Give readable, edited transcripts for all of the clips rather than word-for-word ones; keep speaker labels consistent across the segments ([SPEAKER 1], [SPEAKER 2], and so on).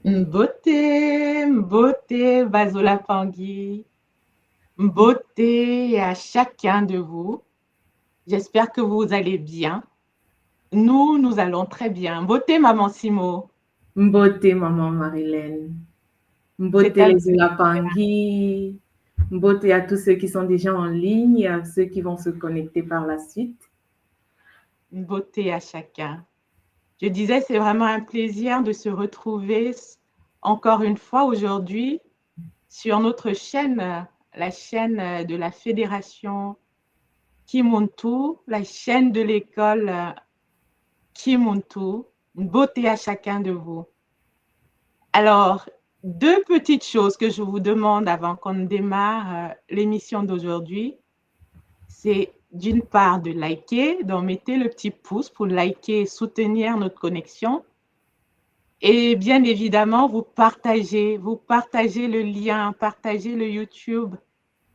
[SPEAKER 1] Beauté, beauté, Bazola Pangui, beauté à chacun de vous. J'espère que vous allez bien. Nous allons très bien. Beauté, Maman Simo.
[SPEAKER 2] Mbote maman Marilène,
[SPEAKER 1] C'est
[SPEAKER 2] mbote
[SPEAKER 1] un
[SPEAKER 2] les
[SPEAKER 1] plaisir.
[SPEAKER 2] Ulapangui, mbote à tous ceux qui sont déjà en ligne et à ceux qui vont se connecter par la suite.
[SPEAKER 1] Beauté à chacun. Je disais, c'est vraiment un plaisir de se retrouver encore une fois aujourd'hui sur notre chaîne, la chaîne de la Fédération Kimuntu, la chaîne de l'école Kimuntu. Beauté à chacun de vous. Alors, deux petites choses que je vous demande avant qu'on démarre l'émission d'aujourd'hui, c'est d'une part de liker, donc mettez le petit pouce pour liker et soutenir notre connexion. Et bien évidemment, vous partagez le lien, partagez le YouTube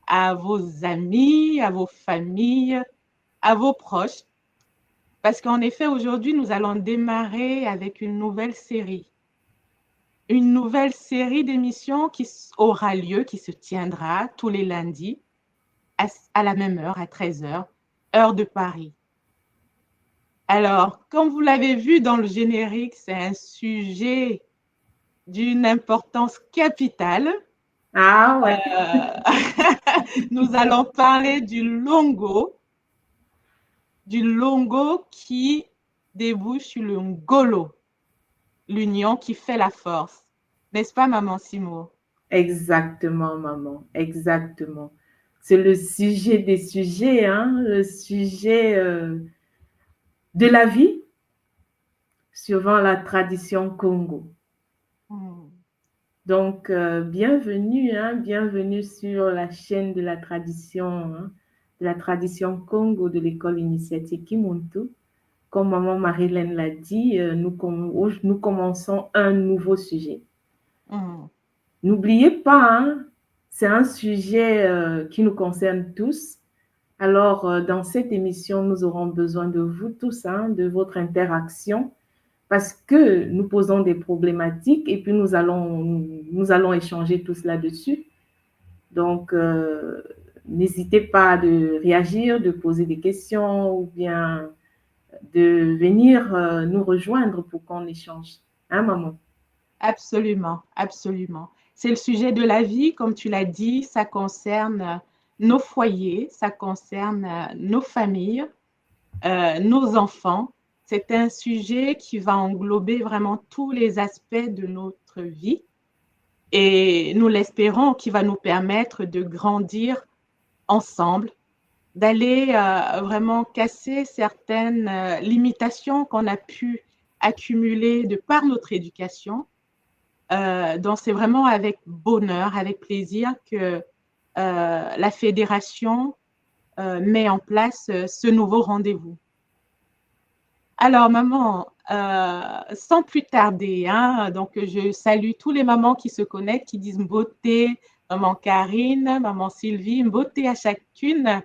[SPEAKER 1] à vos amis, à vos familles, à vos proches. Parce qu'en effet, aujourd'hui, nous allons démarrer avec une nouvelle série. Une nouvelle série d'émissions qui aura lieu, qui se tiendra tous les lundis à la même heure, à 13 heures, heure de Paris. Alors, comme vous l'avez vu dans le générique, c'est un sujet d'une importance capitale.
[SPEAKER 2] Ah ouais,
[SPEAKER 1] Nous allons parler du longo qui débouche sur le ngolo, l'union qui fait la force. N'est-ce pas, Maman Simo?
[SPEAKER 2] exactement maman, exactement. C'est le sujet des sujets, hein, le sujet de la vie suivant la tradition Congo.
[SPEAKER 1] Hmm.
[SPEAKER 2] Donc, bienvenue, hein, bienvenue sur la chaîne de la tradition Congo de l'école initiatique Kimuntu. Comme maman Marilène l'a dit, nous commençons un nouveau sujet.
[SPEAKER 1] Hmm.
[SPEAKER 2] N'oubliez pas, hein, c'est un sujet qui nous concerne tous. Alors, dans cette émission, nous aurons besoin de vous tous, hein, de votre interaction, parce que nous posons des problématiques et puis nous allons échanger tous là-dessus. Donc, n'hésitez pas de réagir, de poser des questions ou bien de venir nous rejoindre pour qu'on échange. Hein, maman?
[SPEAKER 1] Absolument, absolument. C'est le sujet de la vie, comme tu l'as dit, ça concerne nos foyers, ça concerne nos familles, nos enfants. C'est un sujet qui va englober vraiment tous les aspects de notre vie et nous l'espérons qui va nous permettre de grandir ensemble, d'aller vraiment casser certaines limitations qu'on a pu accumuler de par notre éducation. Donc, c'est vraiment avec bonheur, avec plaisir que la fédération met en place ce nouveau rendez-vous. Alors, maman, sans plus tarder, hein, donc je salue tous les mamans qui se connectent, qui disent beauté, maman Karine, maman Sylvie, beauté à chacune,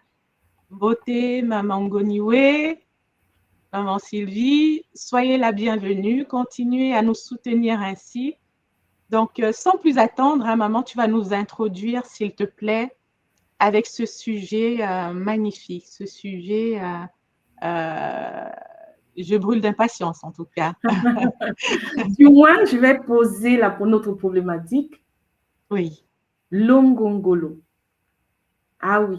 [SPEAKER 1] beauté, maman Ngoniwe, maman Sylvie, soyez la bienvenue, continuez à nous soutenir ainsi. Donc, sans plus attendre, hein, maman, tu vas nous introduire, s'il te plaît, avec ce sujet magnifique, ce sujet, euh, je brûle d'impatience en tout cas.
[SPEAKER 2] Du moins, je vais poser pour notre problématique,
[SPEAKER 1] Oui,
[SPEAKER 2] l'ongongolo. Ah oui,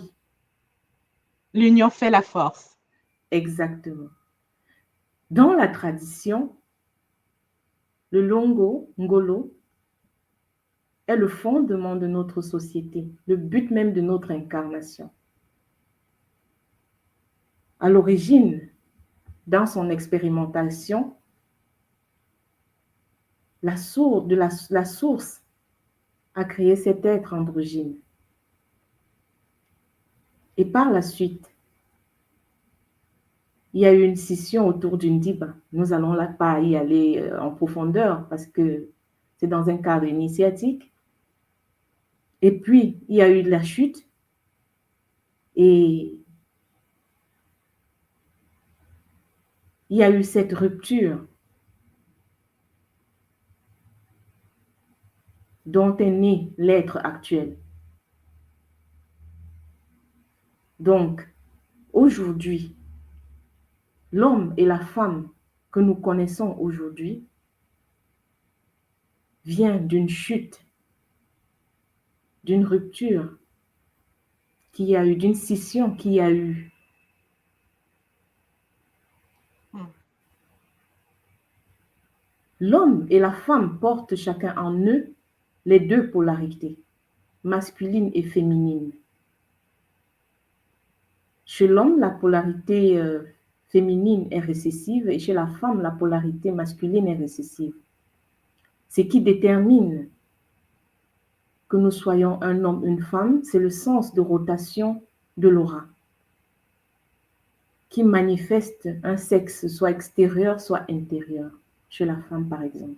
[SPEAKER 1] l'union fait la force.
[SPEAKER 2] exactement. Dans la tradition, le ngolo, est le fondement de notre société, le but même de notre incarnation. À l'origine, dans son expérimentation, la source a créé cet être androgyne. Et par la suite, il y a eu une scission autour d'une diba. Nous allons là pas y aller en profondeur parce que c'est dans un cadre initiatique. Et puis, il y a eu de la chute et il y a eu cette rupture dont est né l'être actuel. Donc, aujourd'hui, l'homme et la femme que nous connaissons aujourd'hui vient d'une chute, d'une rupture qu'il y a eu, d'une scission qu'il y a eu. L'homme et la femme portent chacun en eux les deux polarités, masculine et féminine. Chez l'homme, la polarité féminine est récessive et chez la femme, la polarité masculine est récessive. Ce qui détermine que nous soyons un homme, une femme, c'est le sens de rotation de l'aura qui manifeste un sexe soit extérieur, soit intérieur, chez la femme par exemple.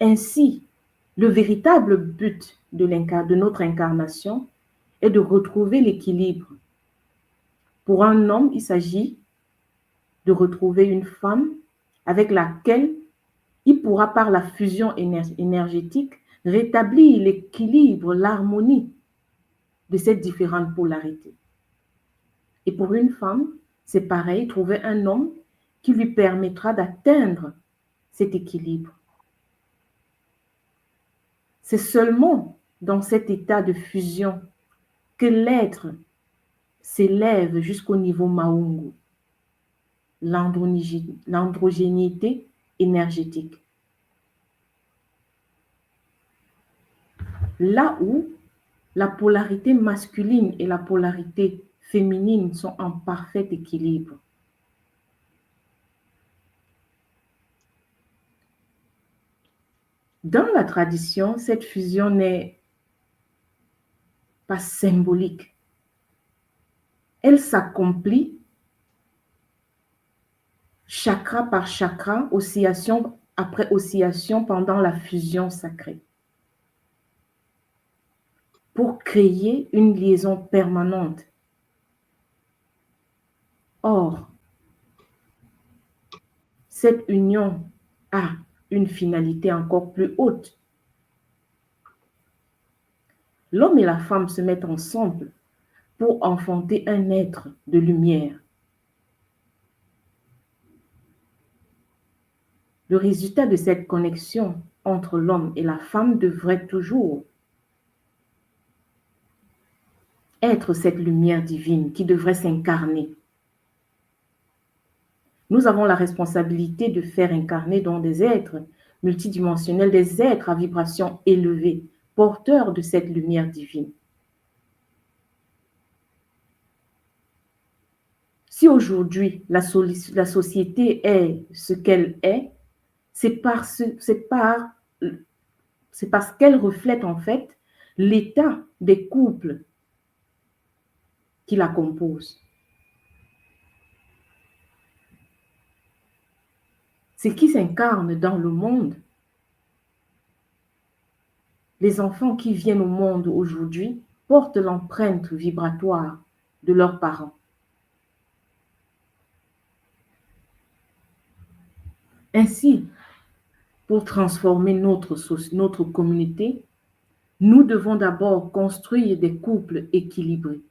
[SPEAKER 2] Ainsi, le véritable but de notre incarnation est de retrouver l'équilibre. Pour un homme, il s'agit de retrouver une femme avec laquelle il pourra, par la fusion énergétique, rétablir l'équilibre, l'harmonie de ces différentes polarités. Et pour une femme, c'est pareil, trouver un homme qui lui permettra d'atteindre cet équilibre. C'est seulement dans cet état de fusion que l'être s'élève jusqu'au niveau Maungu, l'androgénité énergétique. Là où la polarité masculine et la polarité féminine sont en parfait équilibre. Dans la tradition, cette fusion n'est pas symbolique. Elle s'accomplit chakra par chakra, oscillation après oscillation pendant la fusion sacrée, pour créer une liaison permanente. Or, cette union a une finalité encore plus haute. L'homme et la femme se mettent ensemble pour enfanter un être de lumière. Le résultat de cette connexion entre l'homme et la femme devrait toujours être cette lumière divine qui devrait s'incarner. Nous avons la responsabilité de faire incarner dans des êtres multidimensionnels, des êtres à vibration élevée, porteurs de cette lumière divine. Si aujourd'hui la société est ce qu'elle est, c'est parce qu'elle reflète en fait l'état des couples qui la composent. Ce qui s'incarne dans le monde, les enfants qui viennent au monde aujourd'hui portent l'empreinte vibratoire de leurs parents. Ainsi, pour transformer notre communauté, nous devons d'abord construire des couples équilibrés.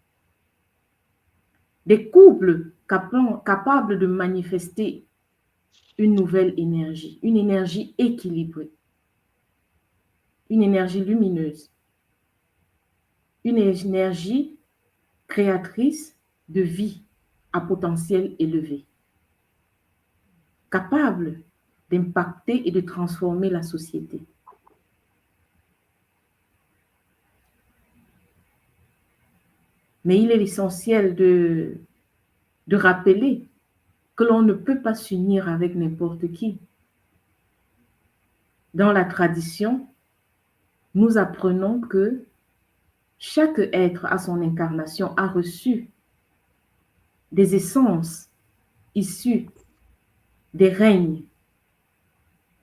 [SPEAKER 2] Des couples capables de manifester une nouvelle énergie, une énergie équilibrée, une énergie lumineuse, une énergie créatrice de vie à potentiel élevé, capable d'impacter et de transformer la société. Mais il est essentiel de rappeler que l'on ne peut pas s'unir avec n'importe qui. Dans la tradition, nous apprenons que chaque être à son incarnation a reçu des essences issues des règnes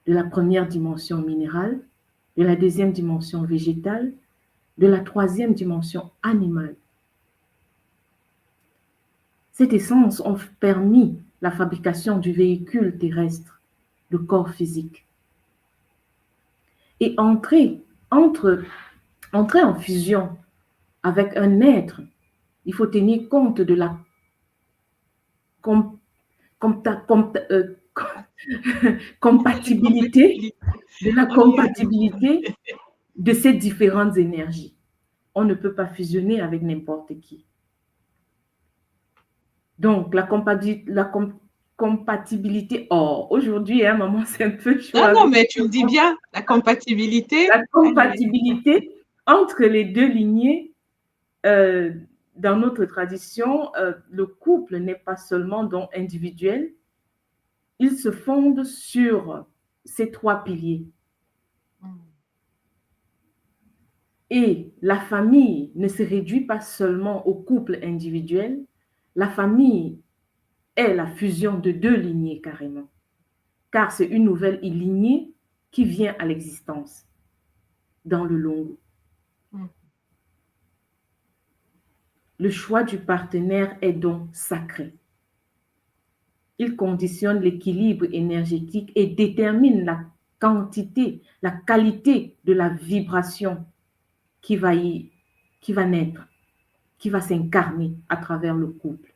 [SPEAKER 2] de la première dimension minérale, de la deuxième dimension végétale, de la troisième dimension animale. Cette essence ont permis la fabrication du véhicule terrestre, le corps physique. Et entrer en fusion avec un être, il faut tenir compte de la compatibilité, de ces différentes énergies. On ne peut pas fusionner avec n'importe qui. Donc, la compatibilité, aujourd'hui, maman, c'est un peu chaud.
[SPEAKER 1] Non, mais tu le dis bien, la compatibilité.
[SPEAKER 2] La compatibilité entre les deux lignées, dans notre tradition, le couple n'est pas seulement don individuel, il se fonde sur ces 3 piliers. Et la famille ne se réduit pas seulement au couple individuel, la famille est la fusion de 2 lignées carrément, car c'est une nouvelle lignée qui vient à l'existence dans le Longo. Le choix du partenaire est donc sacré. Il conditionne l'équilibre énergétique et détermine la quantité, la qualité de la vibration qui va naître, qui va s'incarner à travers le couple.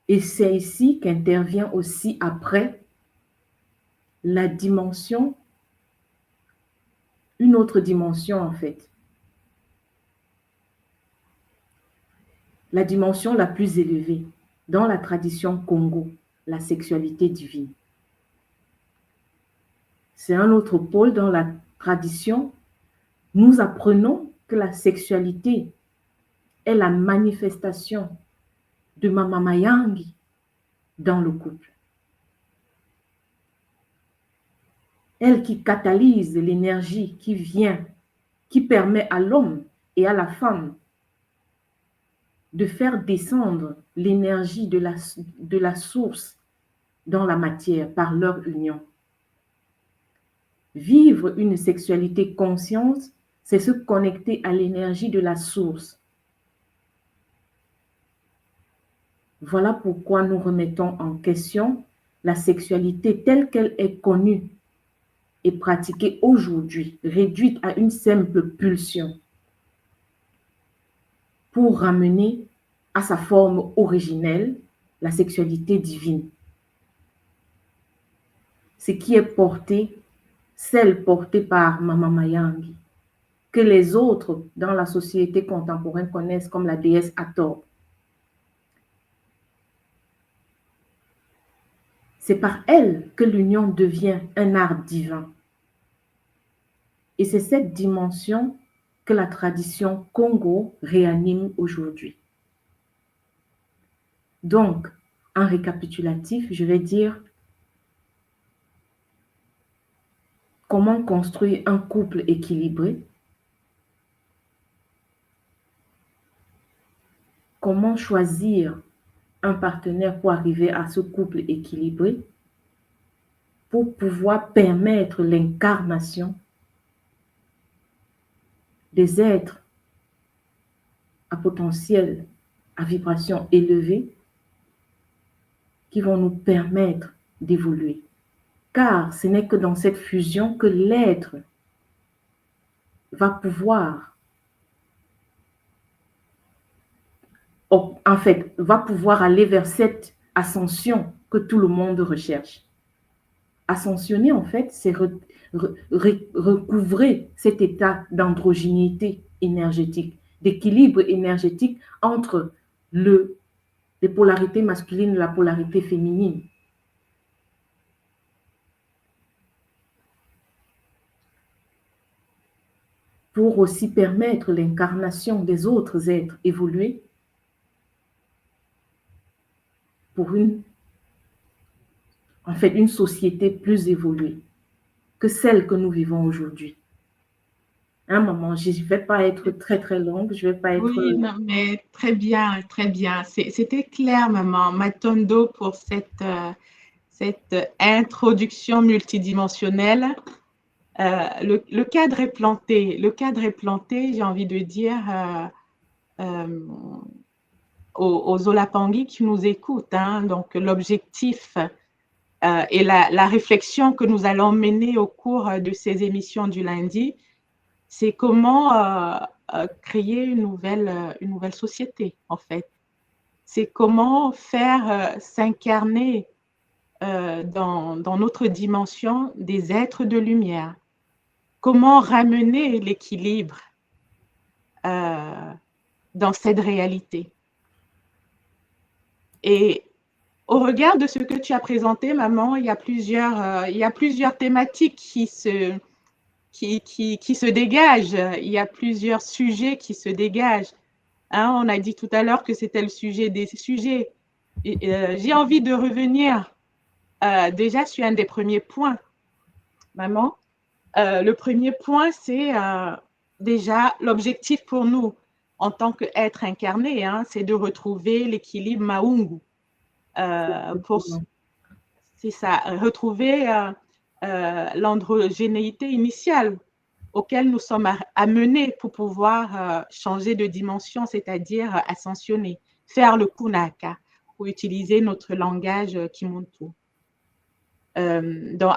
[SPEAKER 2] Et c'est ici qu'intervient aussi après la dimension, une autre dimension en fait. La dimension la plus élevée dans la tradition Congo, la sexualité divine. C'est un autre pôle dans la tradition. Nous apprenons que la sexualité est la manifestation de Mama Mayangi dans le couple. Elle qui catalyse l'énergie qui permet à l'homme et à la femme de faire descendre l'énergie de la source dans la matière par leur union. Vivre une sexualité consciente, c'est se connecter à l'énergie de la source. Voilà pourquoi nous remettons en question la sexualité telle qu'elle est connue et pratiquée aujourd'hui, réduite à une simple pulsion, pour ramener à sa forme originelle la sexualité divine. Ce qui est celle portée par Mama Mayangi, que les autres dans la société contemporaine connaissent comme la déesse Hathor. C'est par elle que l'union devient un art divin. Et c'est cette dimension que la tradition Congo réanime aujourd'hui. Donc, en récapitulatif, je vais dire comment construire un couple équilibré, comment choisir un partenaire pour arriver à ce couple équilibré, pour pouvoir permettre l'incarnation des êtres à potentiel, à vibration élevée, qui vont nous permettre d'évoluer. Car ce n'est que dans cette fusion que l'être va pouvoir, aller vers cette ascension que tout le monde recherche. Ascensionner, en fait, c'est recouvrer cet état d'androgynité énergétique, d'équilibre énergétique entre les polarités masculines et la polarité féminine. Pour aussi permettre l'incarnation des autres êtres évolués pour une société plus évoluée que celle que nous vivons aujourd'hui. Maman, je ne vais pas être très, très longue. Je vais pas être...
[SPEAKER 1] Oui, non, mais très bien, très bien. C'était clair, maman. Matondo pour cette introduction multidimensionnelle. Le cadre est planté. Le cadre est planté, j'ai envie de dire. aux Olapangi qui nous écoutent, hein. Donc, l'objectif et la réflexion que nous allons mener au cours de ces émissions du lundi, c'est comment créer une nouvelle société, en fait. C'est comment faire s'incarner dans notre dimension des êtres de lumière. Comment ramener l'équilibre dans cette réalité. Et au regard de ce que tu as présenté, maman, il y a plusieurs thématiques qui se dégagent. Il y a plusieurs sujets qui se dégagent. Hein, on a dit tout à l'heure que c'était le sujet des sujets. J'ai envie de revenir déjà sur un des premiers points, maman. Le premier point, c'est déjà l'objectif pour nous en tant qu'être incarné, hein, c'est de retrouver l'équilibre Maungu. C'est ça, retrouver l'androgénéité initiale auquel nous sommes amenés pour pouvoir changer de dimension, c'est-à-dire ascensionner, faire le punaka, pour utiliser notre langage Kimuntu. Donc,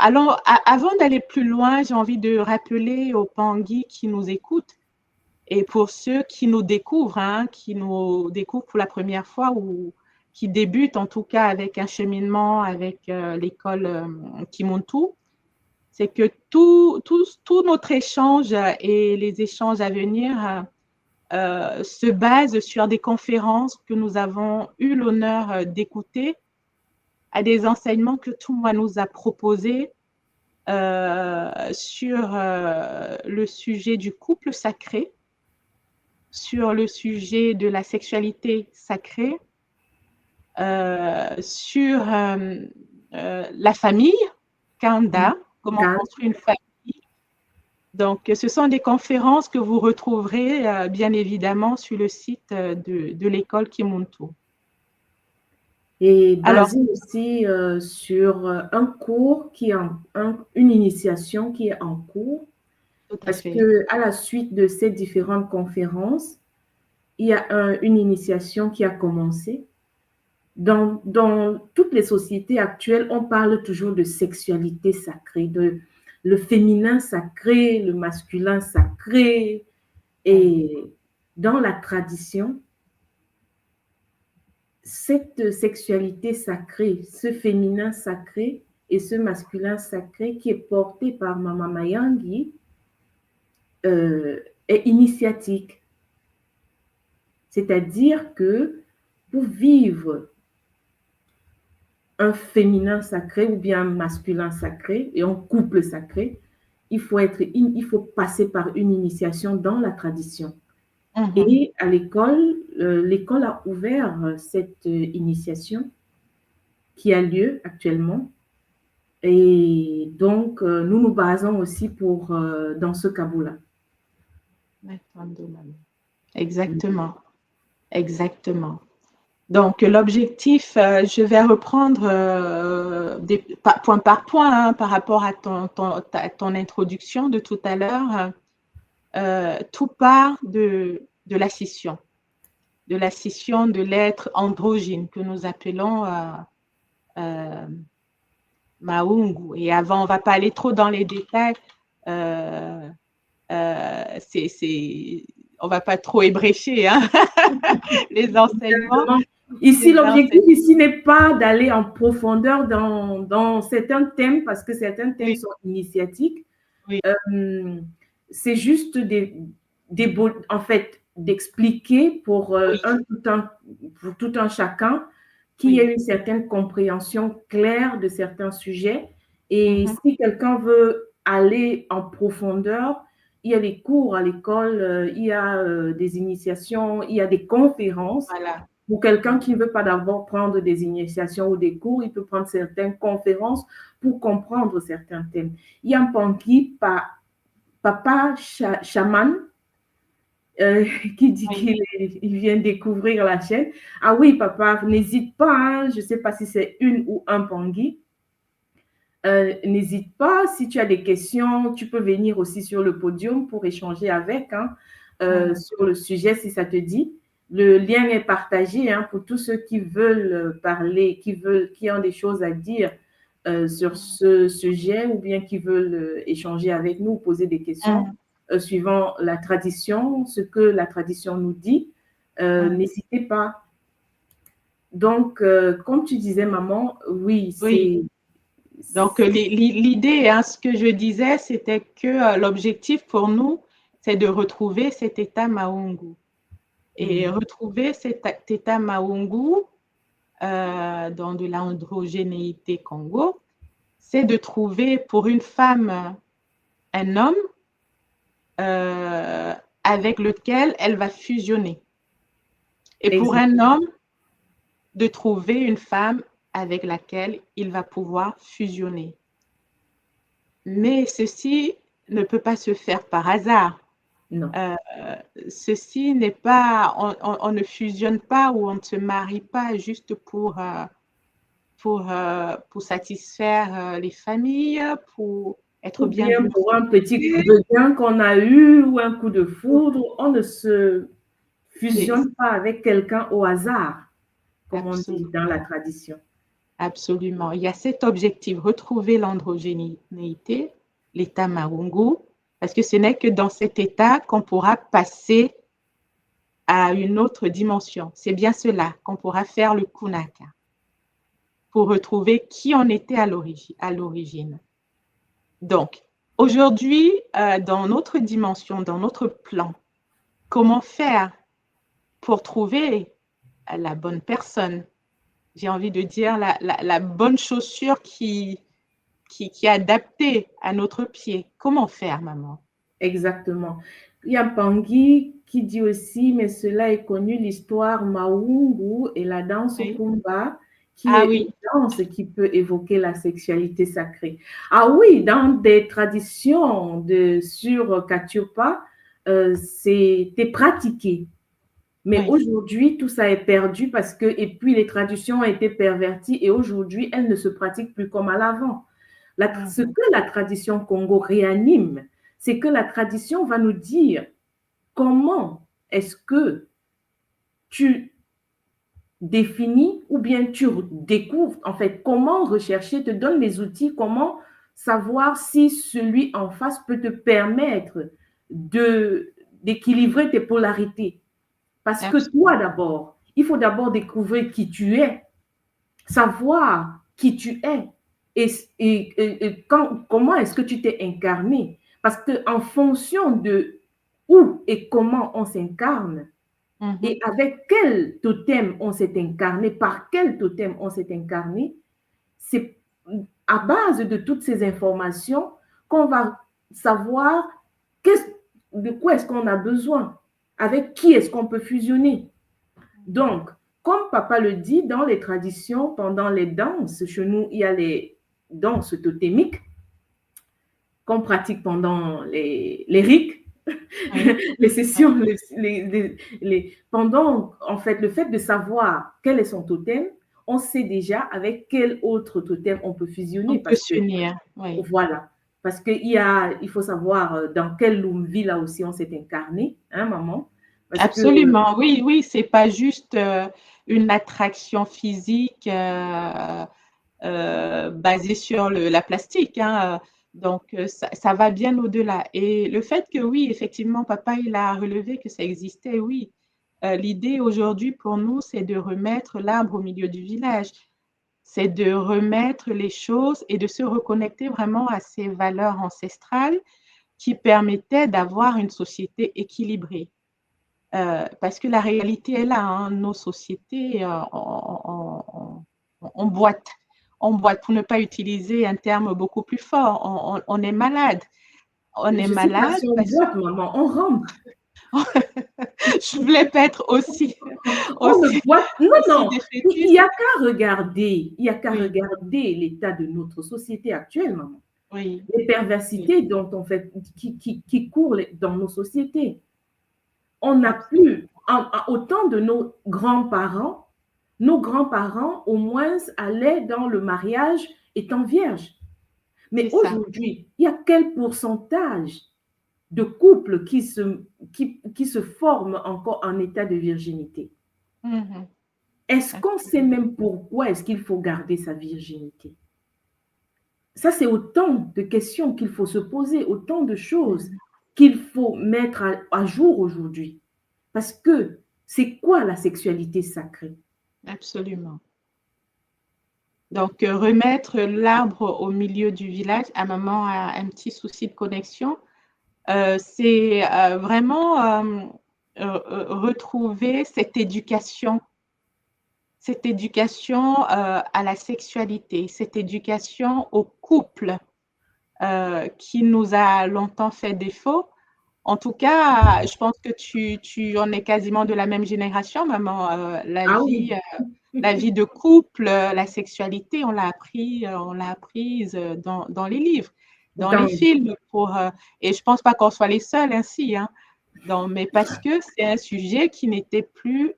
[SPEAKER 1] avant d'aller plus loin, j'ai envie de rappeler aux Pangui qui nous écoutent et pour ceux qui nous découvrent, hein, qui nous découvrent pour la première fois ou qui débutent en tout cas avec un cheminement avec l'école Kimuntu, c'est que tout notre échange et les échanges à venir se basent sur des conférences que nous avons eu l'honneur d'écouter, à des enseignements que Tumwa nous a proposés sur le sujet du couple sacré, sur le sujet de la sexualité sacrée, sur la famille, Kanda, comment construire une famille. Donc, ce sont des conférences que vous retrouverez bien évidemment sur le site de l'école Kimuntu.
[SPEAKER 2] Et basé aussi sur un cours une initiation qui est en cours. Parce qu'à la suite de ces différentes conférences, il y a une initiation qui a commencé. Dans toutes les sociétés actuelles, on parle toujours de sexualité sacrée, de le féminin sacré, le masculin sacré. Et dans la tradition, cette sexualité sacrée, ce féminin sacré et ce masculin sacré qui est porté par Mama Mayangi est initiatique. C'est-à-dire que pour vivre un féminin sacré ou bien un masculin sacré et un couple sacré, il faut passer par une initiation dans la tradition. Et à l'école, l'école a ouvert cette initiation qui a lieu actuellement. Et donc, nous nous basons aussi dans ce cabot-là.
[SPEAKER 1] Exactement. Exactement. Donc, l'objectif, je vais reprendre point par point hein, par rapport à ton introduction de tout à l'heure. Tout part de la scission de l'être androgyne que nous appelons Maungu. Et avant, on ne va pas aller trop dans les détails. On ne va pas trop ébrécher hein, les enseignements.
[SPEAKER 2] Ici, l'objectif ici n'est pas d'aller en profondeur dans certains thèmes parce que certains thèmes sont initiatiques.
[SPEAKER 1] Oui.
[SPEAKER 2] C'est juste en fait, d'expliquer pour tout un chacun qu'il y ait une certaine compréhension claire de certains sujets. Et si quelqu'un veut aller en profondeur, il y a des cours à l'école, il y a des initiations, il y a des conférences.
[SPEAKER 1] Voilà.
[SPEAKER 2] Pour quelqu'un qui ne veut pas d'abord prendre des initiations ou des cours, il peut prendre certaines conférences pour comprendre certains thèmes. Il y a un Pangui, papa chaman, qui dit qu'il vient découvrir la chaîne. Ah oui, papa, n'hésite pas, hein, je ne sais pas si c'est une ou un Pangui. N'hésite pas, si tu as des questions, tu peux venir aussi sur le podium pour échanger avec, hein, sur le sujet si ça te dit. le lien est partagé hein, pour tous ceux qui veulent parler, qui ont des choses à dire sur ce sujet ou bien qui veulent échanger avec nous, poser des questions suivant la tradition, ce que la tradition nous dit. N'hésitez pas. Donc, comme tu disais, maman, oui,
[SPEAKER 1] Oui. Donc, l'idée, hein, ce que je disais, c'était que l'objectif pour nous, c'est de retrouver cet état Maungu. Et retrouver cet état Maungu dans de l'androgénéité Congo, c'est de trouver pour une femme un homme avec lequel elle va fusionner. Et pour un homme, de trouver une femme avec laquelle il va pouvoir fusionner. Mais ceci ne peut pas se faire par hasard.
[SPEAKER 2] Non.
[SPEAKER 1] Ceci n'est pas, on ne fusionne pas ou on ne se marie pas juste pour satisfaire les familles, pour être bien
[SPEAKER 2] Ou bien pour un petit coup de gain qu'on a eu ou un coup de foudre, on ne se fusionne pas avec quelqu'un au hasard, comme on dit dans la tradition.
[SPEAKER 1] Absolument. Il y a cet objectif, retrouver l'androgénéité, l'état Maungu, parce que ce n'est que dans cet état qu'on pourra passer à une autre dimension. C'est bien cela qu'on pourra faire le Kunaka pour retrouver qui on était à l'origine. Donc, aujourd'hui, dans notre dimension, dans notre plan, comment faire pour trouver la bonne personne? J'ai envie de dire la bonne chaussure qui est adaptée à notre pied. Comment faire, maman?
[SPEAKER 2] Exactement. Il y a Pangui qui dit aussi, mais cela est connu, l'histoire Maungu et la danse Kumba, qui est une danse qui peut évoquer la sexualité sacrée. Ah oui, dans des traditions sur Katiupa, c'était pratiqué. Mais aujourd'hui, tout ça est perdu parce que, et puis les traditions ont été perverties et aujourd'hui, elles ne se pratiquent plus comme à l'avant. Ce que la tradition Congo réanime, c'est que la tradition va nous dire comment est-ce que tu définis ou bien tu découvres, en fait, comment rechercher, te donne les outils, comment savoir si celui en face peut te permettre d'équilibrer tes polarités. Parce que toi d'abord, il faut d'abord découvrir qui tu es, savoir qui tu es et comment est-ce que tu t'es incarné. Parce qu'en fonction de où et comment on s'incarne, et avec quel totem on s'est incarné, par quel totem on s'est incarné, c'est à base de toutes ces informations qu'on va savoir de quoi est-ce qu'on a besoin, avec qui est-ce qu'on peut fusionner. Donc, comme papa le dit, dans les traditions, pendant les danses, chez nous, il y a les danses totémiques qu'on pratique pendant les rites, les sessions, pendant, en fait, le fait de savoir quel est son totem, on sait déjà avec quel autre totem on peut fusionner. Voilà. Parce qu'il faut savoir dans quelle Lumvi, là aussi, on s'est incarné, hein, maman?
[SPEAKER 1] Absolument, oui, oui, c'est pas juste une attraction physique basée sur la plastique, hein. Donc, ça va bien au-delà. Et le fait que oui, effectivement, papa, il a relevé que ça existait, oui. L'idée aujourd'hui pour nous, c'est de remettre l'arbre au milieu du village. C'est de remettre les choses et de se reconnecter vraiment à ces valeurs ancestrales qui permettaient d'avoir une société équilibrée. Parce que la réalité est là, hein, nos sociétés, on boite. On boite, pour ne pas utiliser un terme beaucoup plus fort. On est malade. On est malade.
[SPEAKER 2] Si on boite, maman, on rentre.
[SPEAKER 1] Je voulais pas être aussi.
[SPEAKER 2] Non, il n'y a qu'à regarder. Il n'y a qu'à regarder l'état de notre société actuelle, maman.
[SPEAKER 1] Oui.
[SPEAKER 2] Les perversités dont on fait, qui courent dans nos sociétés. On n'a plus, au temps de nos grands-parents, au moins, allaient dans le mariage étant vierges. Mais aujourd'hui, il y a quel pourcentage de couples qui qui se forment encore en état de virginité.
[SPEAKER 1] Mhm.
[SPEAKER 2] Est-ce qu'on sait même pourquoi est-ce qu'il faut garder sa virginité? Ça, c'est autant de questions qu'il faut se poser, autant de choses qu'il faut mettre à jour aujourd'hui. Parce que c'est quoi la sexualité sacrée?
[SPEAKER 1] Absolument. Donc, remettre l'arbre au milieu du village, à maman a un petit souci de connexion, c'est vraiment retrouver cette éducation à la sexualité, cette éducation au couple qui nous a longtemps fait défaut. En tout cas, je pense que tu en es quasiment de la même génération, maman.
[SPEAKER 2] Ah oui.
[SPEAKER 1] La vie de couple, la sexualité, on l'a apprise dans les livres, dans les films. Et je pense pas qu'on soit les seuls ainsi, hein. Mais parce que c'est un sujet qui n'était plus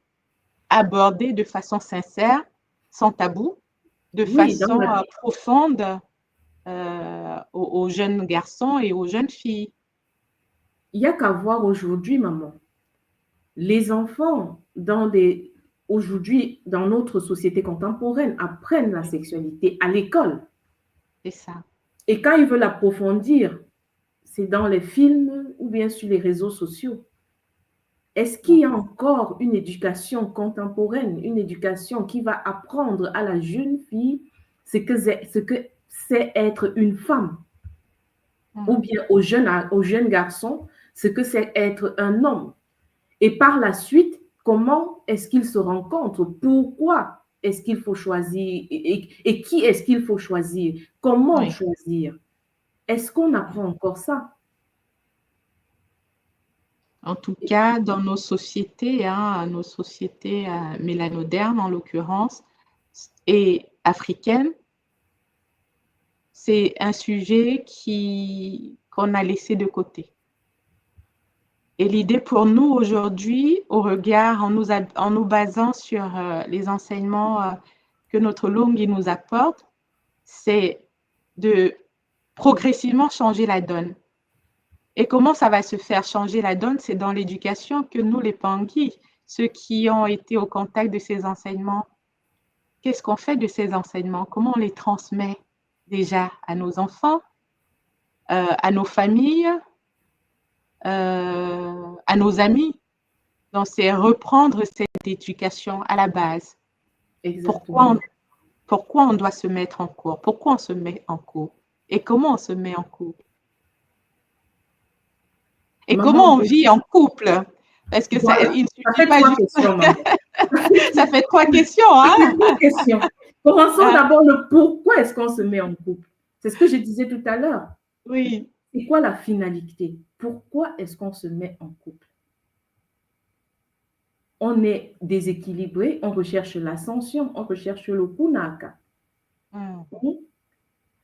[SPEAKER 1] abordé de façon sincère, sans tabou, de
[SPEAKER 2] Oui,
[SPEAKER 1] façon profonde aux jeunes garçons et aux jeunes filles.
[SPEAKER 2] il n'y a qu'à voir aujourd'hui, maman. Les enfants, aujourd'hui, dans notre société contemporaine, apprennent la sexualité à l'école.
[SPEAKER 1] C'est ça.
[SPEAKER 2] Et quand ils veulent approfondir, c'est dans les films ou bien sur les réseaux sociaux. Est-ce qu'il y a encore une éducation contemporaine, une éducation qui va apprendre à la jeune fille ce que c'est être une femme, ou bien aux jeunes garçons ce que c'est être un homme? Et par la suite, comment est-ce qu'ils se rencontrent? Pourquoi est-ce qu'il faut choisir? Et qui est-ce qu'il faut choisir? Comment choisir? Est-ce qu'on apprend encore ça?
[SPEAKER 1] En tout cas, dans nos sociétés, hein, mélanodermes en l'occurrence, et africaines, c'est un sujet qu'on a laissé de côté. Et l'idée pour nous aujourd'hui, en nous basant sur les enseignements que notre langue nous apporte, c'est de progressivement changer la donne. Et comment ça va se faire changer la donne? C'est dans l'éducation que nous, les Pangui, ceux qui ont été au contact de ces enseignements, qu'est-ce qu'on fait de ces enseignements? Comment on les transmet déjà à nos enfants, à nos familles, à nos amis? Donc, c'est reprendre cette éducation à la base.
[SPEAKER 2] Exactement.
[SPEAKER 1] Pourquoi on doit se mettre en cours? Pourquoi on se met en cours? Et comment on se met en couple? Et comment on vit en couple? Parce que
[SPEAKER 2] voilà.
[SPEAKER 1] il ne
[SPEAKER 2] Ça
[SPEAKER 1] suffit
[SPEAKER 2] fait
[SPEAKER 1] pas
[SPEAKER 2] trois
[SPEAKER 1] juste...
[SPEAKER 2] questions, maman.
[SPEAKER 1] Ça fait 3 questions, hein?
[SPEAKER 2] Ça fait 3 questions. Commençons d'abord le pourquoi est-ce qu'on se met en couple. C'est ce que je disais tout à l'heure.
[SPEAKER 1] Oui.
[SPEAKER 2] C'est quoi la finalité? Pourquoi est-ce qu'on se met en couple? On est déséquilibré, on recherche l'ascension, on recherche le kunaka.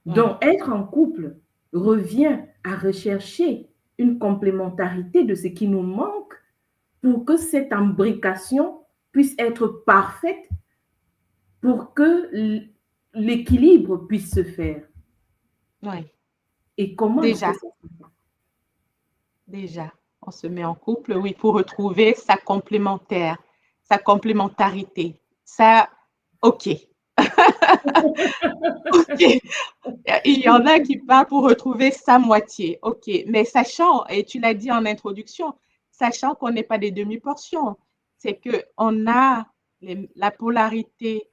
[SPEAKER 2] Donc, être en couple revient à rechercher une complémentarité de ce qui nous manque pour que cette imbrication puisse être parfaite, pour que l'équilibre puisse se faire.
[SPEAKER 1] Oui.
[SPEAKER 2] Et comment est-ce que ça se fait?
[SPEAKER 1] Déjà, on se met en couple, oui, pour retrouver sa complémentarité. Ça, OK. OK. Il y en a qui parlent pour retrouver sa moitié. OK. Mais sachant, et tu l'as dit en introduction, sachant qu'on n'est pas des demi-portions, c'est qu'on a la polarité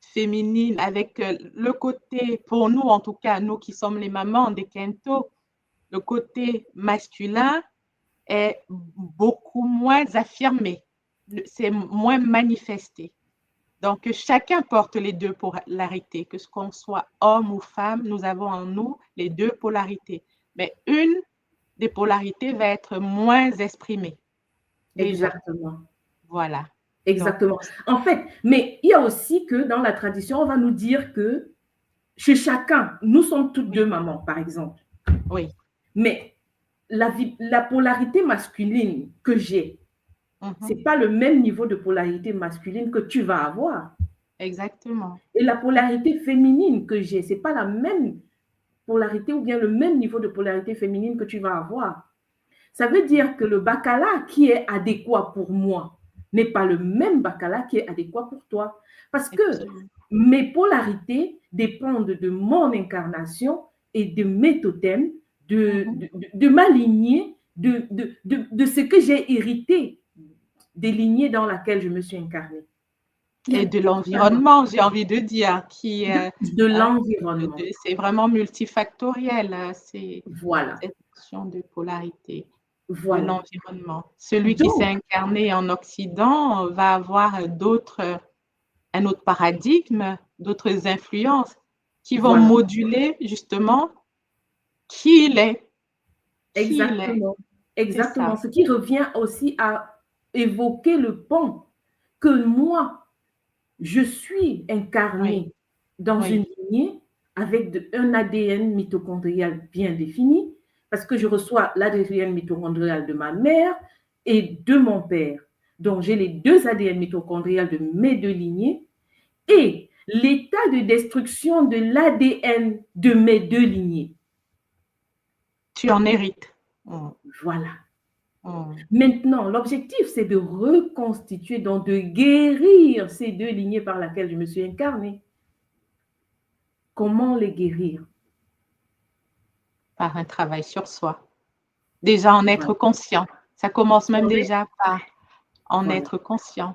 [SPEAKER 1] féminine avec le côté, pour nous en tout cas, nous qui sommes les mamans des Kento, le côté masculin est beaucoup moins affirmé, c'est moins manifesté. Donc, chacun porte les deux polarités, que ce qu'on soit homme ou femme, nous avons en nous les deux polarités. Mais une des polarités va être moins exprimée. Déjà.
[SPEAKER 2] Exactement.
[SPEAKER 1] Voilà.
[SPEAKER 2] Exactement. Donc, en fait, mais il y a aussi que dans la tradition, on va nous dire que chez chacun, nous sommes toutes deux mamans, par exemple.
[SPEAKER 1] Oui.
[SPEAKER 2] Mais la polarité masculine que j'ai, c'est pas le même niveau de polarité masculine que tu vas avoir.
[SPEAKER 1] Exactement.
[SPEAKER 2] Et la polarité féminine que j'ai, c'est pas la même polarité ou bien le même niveau de polarité féminine que tu vas avoir. Ça veut dire que le bacala qui est adéquat pour moi n'est pas le même bacala qui est adéquat pour toi. Parce que
[SPEAKER 1] Absolument.
[SPEAKER 2] mes polarités dépendent de mon incarnation et de mes totems, de ma lignée, de ce que j'ai hérité des lignées dans laquelle je me suis incarnée.
[SPEAKER 1] Et de l'environnement, j'ai envie de dire,
[SPEAKER 2] de l'environnement.
[SPEAKER 1] C'est vraiment multifactoriel,
[SPEAKER 2] Voilà.
[SPEAKER 1] cette notion de polarité, de
[SPEAKER 2] Voilà.
[SPEAKER 1] l'environnement. Celui qui s'est incarné en Occident va avoir un autre paradigme, d'autres influences qui vont moduler justement qui il est.
[SPEAKER 2] Exactement. Exactement. Ce qui revient aussi à évoquer le pont que moi, je suis incarnée dans une lignée avec un ADN mitochondrial bien défini, parce que je reçois l'ADN mitochondrial de ma mère et de mon père. Donc, j'ai les deux ADN mitochondrial de mes deux lignées et l'état de destruction de l'ADN de mes deux lignées.
[SPEAKER 1] Tu en hérites.
[SPEAKER 2] Voilà. Maintenant, l'objectif, c'est de reconstituer, donc de guérir ces deux lignées par lesquelles je me suis incarnée. Comment les guérir?
[SPEAKER 1] Par un travail sur soi. Déjà en être conscient. Ça commence même déjà par en être conscient.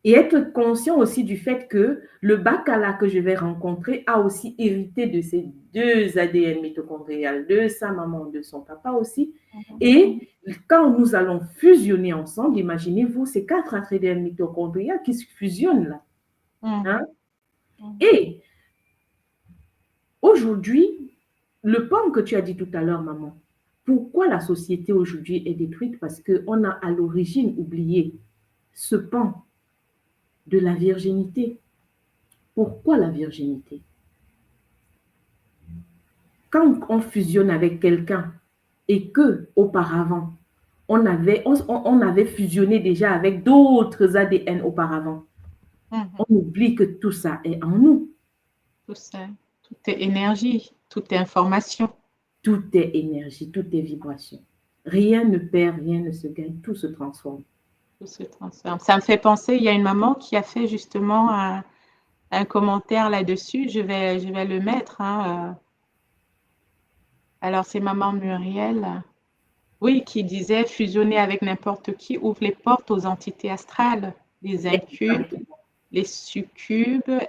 [SPEAKER 2] Et être conscient aussi du fait que le bacala que je vais rencontrer a aussi hérité de ces deux ADN mitochondrial, de sa maman, de son papa aussi. Et quand nous allons fusionner ensemble, imaginez-vous ces 4 ADN mitochondrial qui se fusionnent là. Hein? Et aujourd'hui, le pan que tu as dit tout à l'heure, maman, pourquoi la société aujourd'hui est détruite? Parce qu'on a à l'origine oublié ce pan de la virginité. Pourquoi la virginité? Quand on fusionne avec quelqu'un et que auparavant, on avait fusionné déjà avec d'autres ADN auparavant, on oublie que tout ça est en nous.
[SPEAKER 1] Tout ça, tout est énergie, tout est information.
[SPEAKER 2] Tout est énergie, tout est vibration. Rien ne perd, rien ne se gagne, tout se transforme.
[SPEAKER 1] Tout se transforme. Ça me fait penser, il y a une maman qui a fait justement un commentaire là-dessus. Je vais le mettre. Alors, c'est maman Muriel. Oui, qui disait fusionner avec n'importe qui ouvre les portes aux entités astrales, les incubes, les succubes,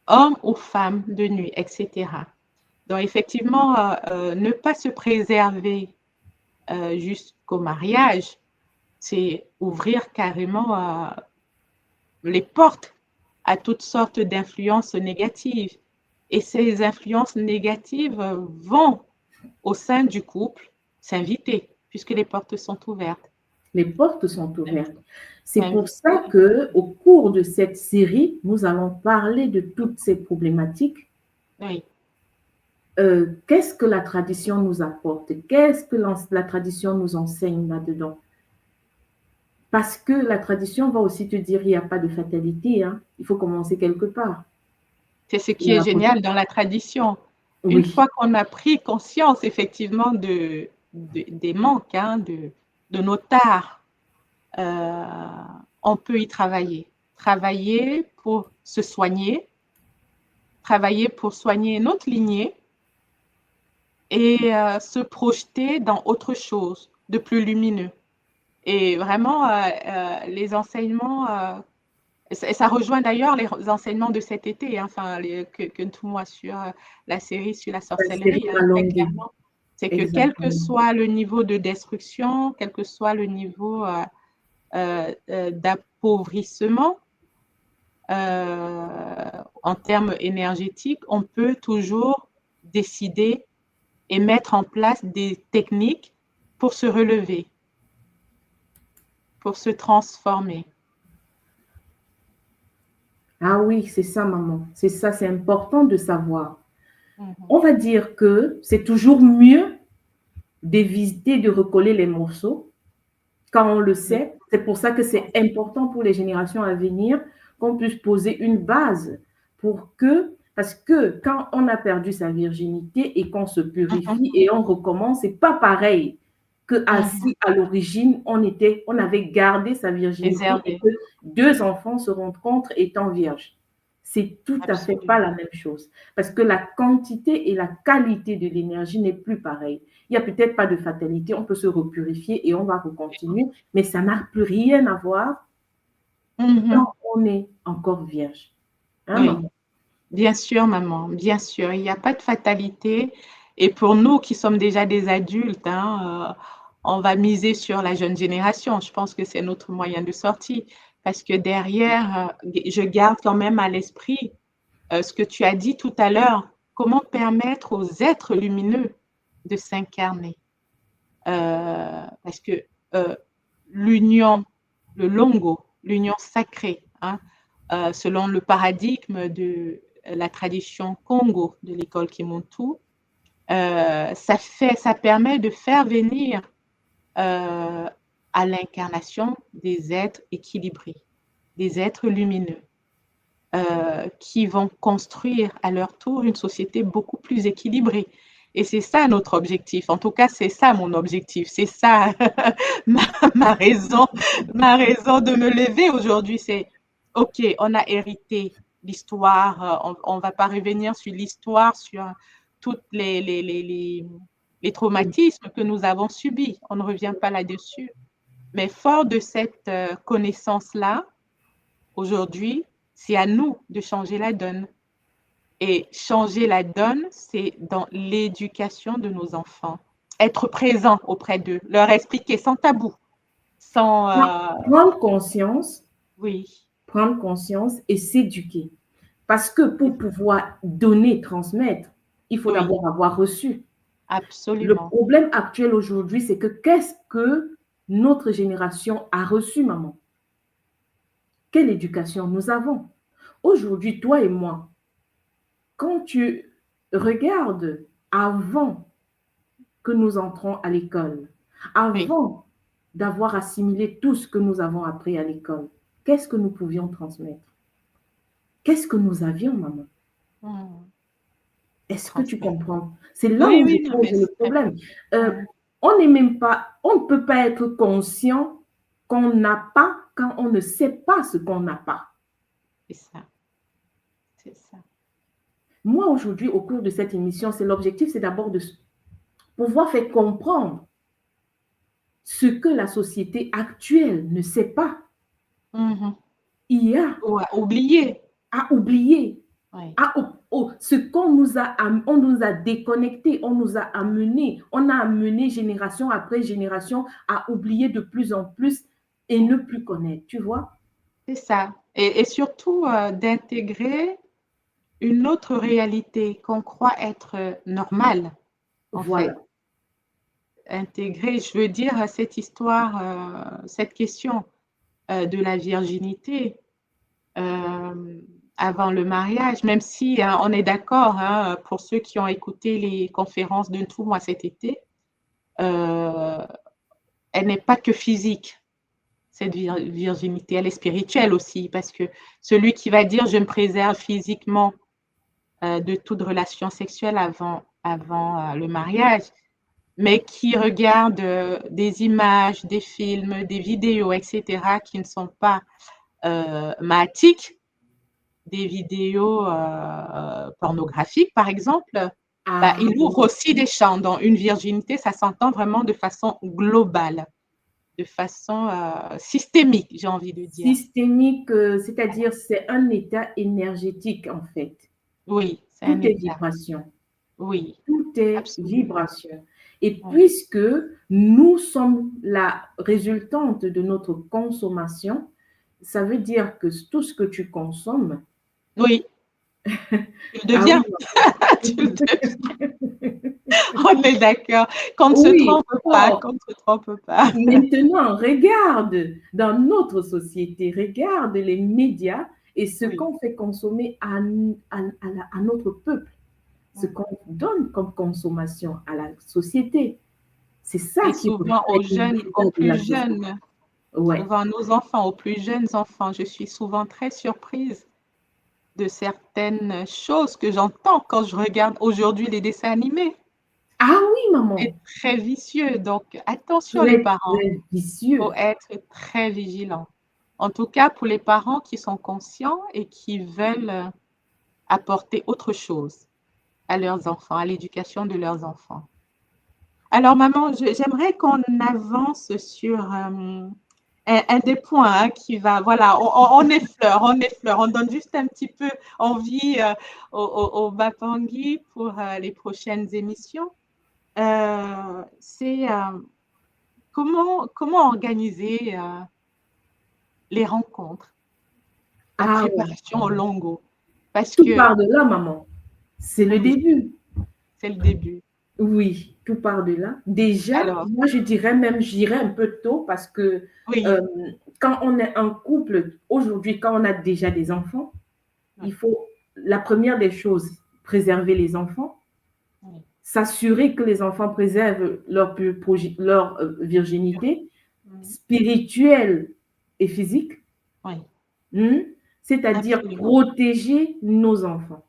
[SPEAKER 1] hommes ou femmes de nuit, etc. Donc, effectivement, ne pas se préserver jusqu'au mariage, c'est ouvrir carrément les portes à toutes sortes d'influences négatives. Et ces influences négatives vont, au sein du couple, s'inviter, puisque les portes sont ouvertes.
[SPEAKER 2] Les portes sont ouvertes. C'est pour ça qu'au cours de cette série, nous allons parler de toutes ces problématiques.
[SPEAKER 1] Oui.
[SPEAKER 2] Qu'est-ce que la tradition nous apporte? Qu'est-ce que la tradition nous enseigne là-dedans? Parce que la tradition va aussi te dire, il n'y a pas de fatalité, hein? Il faut commencer quelque part.
[SPEAKER 1] C'est ce qui est génial dans la tradition. Oui. Une fois qu'on a pris conscience effectivement des manques, de nos tares, on peut y travailler. Travailler pour se soigner, travailler pour soigner notre lignée et se projeter dans autre chose de plus lumineux. Et vraiment, les enseignements, ça rejoint d'ailleurs les enseignements de cet été, enfin, que tout moi sur la série sur la sorcellerie, très clairement. C'est que quel que soit le niveau de destruction, quel que soit le niveau d'appauvrissement en termes énergétiques, on peut toujours décider et mettre en place des techniques pour se relever, pour se transformer.
[SPEAKER 2] Ah oui, c'est ça, maman. C'est ça, c'est important de savoir. On va dire que c'est toujours mieux d'éviter de recoller les morceaux quand on le sait. C'est pour ça que c'est important pour les générations à venir qu'on puisse poser une base parce que quand on a perdu sa virginité et qu'on se purifie et on recommence, c'est pas pareil que
[SPEAKER 1] Mhm.
[SPEAKER 2] si à l'origine, on avait gardé sa virginité et
[SPEAKER 1] Réservé,
[SPEAKER 2] que 2 enfants se rencontrent étant vierges. C'est tout à fait pas
[SPEAKER 1] absolument.
[SPEAKER 2] la même chose. Parce que la quantité et la qualité de l'énergie n'est plus pareille. Il n'y a peut-être pas de fatalité, on peut se repurifier et on va recontinuer, mais ça n'a plus rien à voir
[SPEAKER 1] Mhm.
[SPEAKER 2] quand on est encore vierge. Hein,
[SPEAKER 1] Oui,
[SPEAKER 2] maman?
[SPEAKER 1] bien sûr, maman, bien sûr. Il n'y a pas de fatalité. Et pour nous qui sommes déjà des adultes, hein, on va miser sur la jeune génération. Je pense que c'est notre moyen de sortie. Parce que derrière, je garde quand même à l'esprit ce que tu as dit tout à l'heure. Comment permettre aux êtres lumineux de s'incarner? Parce que euh, l'union, le longo, l'union sacrée, hein, selon le paradigme de la tradition Congo de l'école Kimontu, ça permet de faire venir euh, à l'incarnation des êtres équilibrés, des êtres lumineux, qui vont construire à leur tour une société beaucoup plus équilibrée. Et c'est ça notre objectif. En tout cas, c'est ça mon objectif. C'est ça ma, ma raison, ma raison de me lever aujourd'hui. C'est OK, on a hérité l'histoire. On ne va pas revenir sur l'histoire, sur toutes les traumatismes que nous avons subis. On ne revient pas là-dessus. Mais fort de cette connaissance-là, aujourd'hui, c'est à nous de changer la donne. Et changer la donne, c'est dans l'éducation de nos enfants. Être présent auprès d'eux, leur expliquer sans tabou, sans...
[SPEAKER 2] Prendre conscience,
[SPEAKER 1] oui,
[SPEAKER 2] prendre conscience et s'éduquer. Parce que pour pouvoir donner, transmettre, il faut
[SPEAKER 1] oui,
[SPEAKER 2] d'abord avoir reçu. Le
[SPEAKER 1] absolument.
[SPEAKER 2] problème actuel aujourd'hui, c'est que qu'est-ce que notre génération a reçu, maman? Quelle éducation nous avons? Aujourd'hui, toi et moi, quand tu regardes avant que nous entrons à l'école,
[SPEAKER 1] Oui.
[SPEAKER 2] avant d'avoir assimilé tout ce que nous avons appris à l'école, qu'est-ce que nous pouvions transmettre? Qu'est-ce que nous avions, maman?
[SPEAKER 1] Hmm.
[SPEAKER 2] Est-ce que tu
[SPEAKER 1] Transmettre.
[SPEAKER 2] comprends? C'est là
[SPEAKER 1] Oui,
[SPEAKER 2] où je
[SPEAKER 1] oui, non,
[SPEAKER 2] pose
[SPEAKER 1] mais
[SPEAKER 2] le
[SPEAKER 1] c'est très
[SPEAKER 2] problème.
[SPEAKER 1] bien.
[SPEAKER 2] Euh,
[SPEAKER 1] Hmm.
[SPEAKER 2] on n'est même pas, on ne peut pas être conscient qu'on n'a pas quand on ne sait pas ce qu'on n'a pas.
[SPEAKER 1] C'est ça, c'est ça.
[SPEAKER 2] Moi, aujourd'hui, au cours de cette émission, c'est l'objectif, c'est d'abord de pouvoir faire comprendre ce que la société actuelle ne sait pas.
[SPEAKER 1] Mhm.
[SPEAKER 2] Il y a
[SPEAKER 1] Ou à oublier.
[SPEAKER 2] à oublier,
[SPEAKER 1] Oui,
[SPEAKER 2] ce qu'on nous a, on nous a déconnecté, on nous a amené, on a amené génération après génération à oublier de plus en plus et ne plus connaître, tu vois?
[SPEAKER 1] c'est ça. Et surtout d'intégrer une autre réalité qu'on croit être normale, en fait.
[SPEAKER 2] Voilà.
[SPEAKER 1] Intégrer, je veux dire, cette histoire, cette question de la virginité euh, avant le mariage, même si hein, on est d'accord, hein, pour ceux qui ont écouté les conférences de tout moi cet été, euh, elle n'est pas que physique, cette virginité, elle est spirituelle aussi, parce que celui qui va dire je me préserve physiquement de toute relation sexuelle avant le mariage, mais qui regarde des images, des films, des vidéos, etc., qui ne sont pas mathiques, des vidéos pornographiques, par exemple, bah,
[SPEAKER 2] Ah,
[SPEAKER 1] il ouvre aussi des champs. Dans une virginité, ça s'entend vraiment de façon globale, de façon systémique, j'ai envie de dire.
[SPEAKER 2] systémique, c'est-à-dire c'est un état énergétique en fait.
[SPEAKER 1] Oui, c'est
[SPEAKER 2] Tout
[SPEAKER 1] un
[SPEAKER 2] est
[SPEAKER 1] état.
[SPEAKER 2] vibration.
[SPEAKER 1] Oui,
[SPEAKER 2] Tout est
[SPEAKER 1] absolument.
[SPEAKER 2] vibration. Et
[SPEAKER 1] Oui,
[SPEAKER 2] puisque nous sommes la résultante de notre consommation, ça veut dire que tout ce que tu consommes,
[SPEAKER 1] oui, tu le
[SPEAKER 2] ah oui,
[SPEAKER 1] deviens. Tu le deviens. On est d'accord. Qu'on ne se
[SPEAKER 2] oui,
[SPEAKER 1] trompe pas,
[SPEAKER 2] or,
[SPEAKER 1] qu'on ne se trompe pas.
[SPEAKER 2] maintenant, regarde dans notre société, regarde les médias et ce
[SPEAKER 1] Oui.
[SPEAKER 2] qu'on fait consommer à notre peuple, ce
[SPEAKER 1] Mhm.
[SPEAKER 2] qu'on donne comme consommation à la société. C'est
[SPEAKER 1] Et
[SPEAKER 2] ça qui
[SPEAKER 1] souvent aux
[SPEAKER 2] reflète
[SPEAKER 1] jeunes, aux
[SPEAKER 2] l'état de
[SPEAKER 1] plus
[SPEAKER 2] la société.
[SPEAKER 1] jeunes,
[SPEAKER 2] Ouais.
[SPEAKER 1] souvent nos enfants, aux plus jeunes enfants, je suis souvent très surprise de certaines choses que j'entends quand je regarde aujourd'hui les dessins animés.
[SPEAKER 2] Ah oui,
[SPEAKER 1] C'est
[SPEAKER 2] maman.
[SPEAKER 1] très vicieux. Donc, attention les
[SPEAKER 2] Très,
[SPEAKER 1] parents.
[SPEAKER 2] très
[SPEAKER 1] Il faut
[SPEAKER 2] vicieux.
[SPEAKER 1] être très vigilant. En tout cas, pour les parents qui sont conscients et qui veulent apporter autre chose à leurs enfants, à l'éducation de leurs enfants. Alors, maman, j'aimerais qu'on avance sur un des points qui va, voilà, on effleure, on donne juste un petit peu envie au Bapangi pour les prochaines émissions. C'est comment organiser les rencontres, la
[SPEAKER 2] Ah ouais.
[SPEAKER 1] préparation au longo, parce
[SPEAKER 2] Tout
[SPEAKER 1] que
[SPEAKER 2] part de là, maman. C'est le
[SPEAKER 1] oui,
[SPEAKER 2] début.
[SPEAKER 1] c'est le début.
[SPEAKER 2] Oui, tout part de là. Déjà,
[SPEAKER 1] Alors,
[SPEAKER 2] moi, je dirais même, j'irais un peu tôt parce que
[SPEAKER 1] oui,
[SPEAKER 2] euh, quand on est un couple, aujourd'hui, quand on a déjà des enfants,
[SPEAKER 1] oui,
[SPEAKER 2] il faut, la première des choses, préserver les enfants,
[SPEAKER 1] oui,
[SPEAKER 2] s'assurer que les enfants préservent leur virginité
[SPEAKER 1] oui,
[SPEAKER 2] spirituelle et physique,
[SPEAKER 1] oui,
[SPEAKER 2] hmm, c'est-à-dire
[SPEAKER 1] absolument.
[SPEAKER 2] protéger nos enfants,